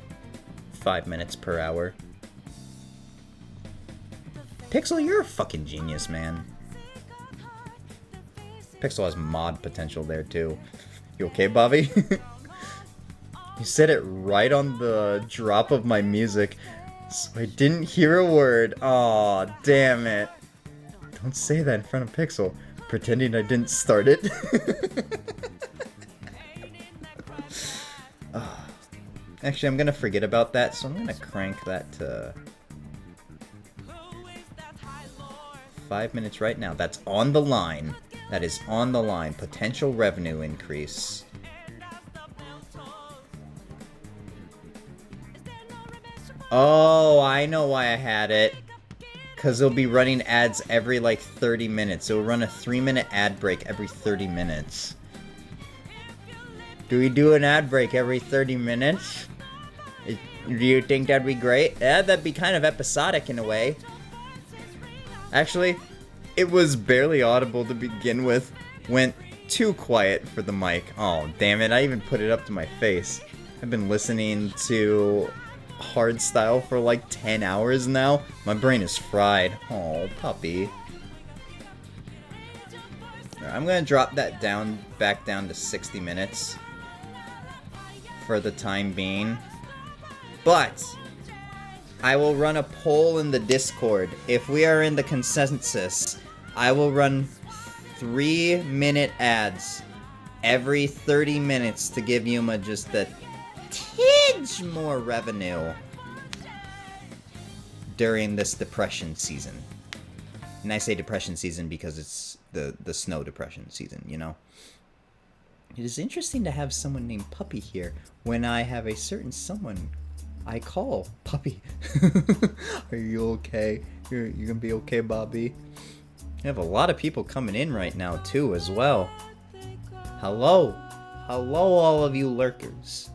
minutes per hour. Pixel, you're a fucking genius, man. Pixel has mod potential there, too. You okay, Bobby? You said it right on the drop of my music, so I didn't hear a word. Aw, damn it. Don't say that in front of Pixel, pretending I didn't start it. Actually, I'm gonna forget about that, so I'm gonna crank that to 5 minutes right now. That's on the line. that is on the line. Potential revenue increase. Oh, I know why I had it. Because it'll be running ads every like 30 minutes. It'll run a 3-minute ad break every 30 minutes. Do we do an ad break every 30 minutes? Do you think that'd be great? Yeah, that'd be kind of episodic in a way. Actually, it was barely audible to begin with. Went too quiet for the mic. Oh, damn it. I even put it up to my face. I've been listening to hardstyle for like 10 hours now. My brain is fried. Oh, puppy. Right, I'm gonna drop that back down to 60 minutes for the time being. But I will run a poll in the Discord. If we are in the consensus, I will run 3-minute ads every 30 minutes to give Yuma just a tinge more revenue during this depression season. And I say depression season because it's the snow depression season, you know? It is interesting to have someone named Puppy here when I have a certain someone I call Puppy. Are you okay? You're gonna be okay, Bobby? We have a lot of people coming in right now too as well. Hello. Hello all of you lurkers.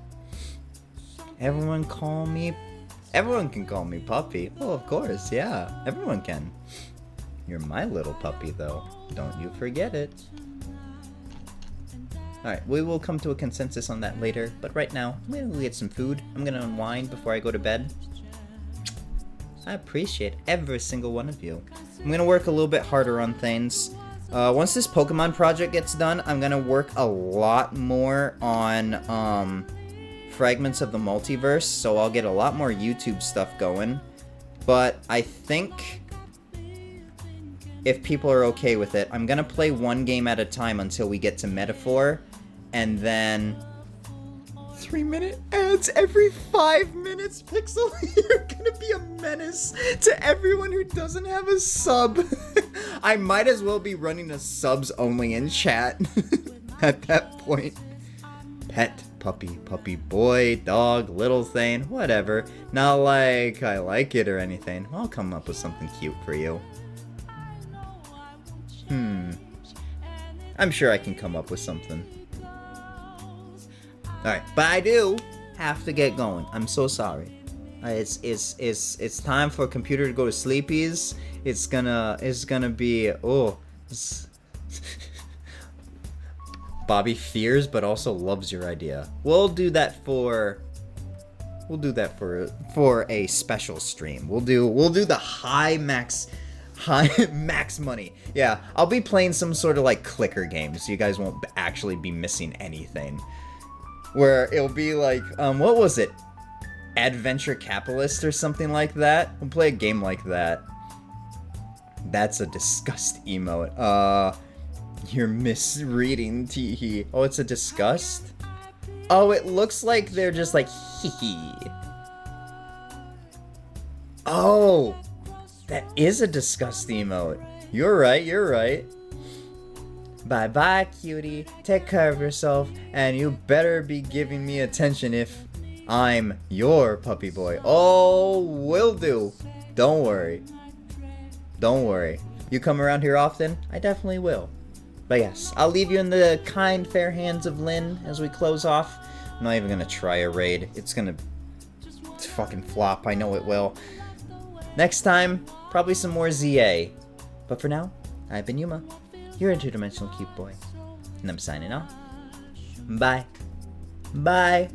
Everyone can call me Puppy. Oh, of course, yeah. Everyone can. You're my little puppy though. Don't you forget it. Alright, we will come to a consensus on that later, but right now, I'm gonna go get some food. I'm gonna unwind before I go to bed. I appreciate every single one of you. I'm gonna work a little bit harder on things. Once this Pokemon project gets done, I'm gonna work a lot more on Fragments of the Multiverse, so I'll get a lot more YouTube stuff going. But I think if people are okay with it, I'm gonna play one game at a time until we get to Metaphor, and then 3-minute ads every 5 minutes. Pixel, you're gonna be a menace to everyone who doesn't have a sub. I might as well be running a subs only in chat at that point. Pet, puppy, boy, dog, little thing, whatever. Not like I like it or anything. I'll come up with something cute for you. I'm sure I can come up with something. Alright, but I do have to get going. I'm so sorry. It's time for computer to go to sleepies. It's gonna be Bobby fears but also loves your idea. We'll do that for a special stream. We'll do the high max money. Yeah, I'll be playing some sort of like clicker game, so you guys won't actually be missing anything. Where it'll be like, what was it? Adventure Capitalist or something like that? We'll play a game like that. That's a disgust emote. You're misreading, teehee. Oh, it's a disgust? Oh, it looks like they're just like, hee hee. Oh! That is a disgust emote. You're right. Bye-bye, cutie. Take care of yourself, and you better be giving me attention if I'm your puppy boy. Oh, will do. Don't worry. You come around here often? I definitely will. But yes, I'll leave you in the kind, fair hands of Lynn as we close off. I'm not even gonna try a raid. It's gonna fucking flop. I know it will. Next time, probably some more ZA. But for now, I've been Yuma, your interdimensional cute boy. And I'm signing off. Bye. Bye.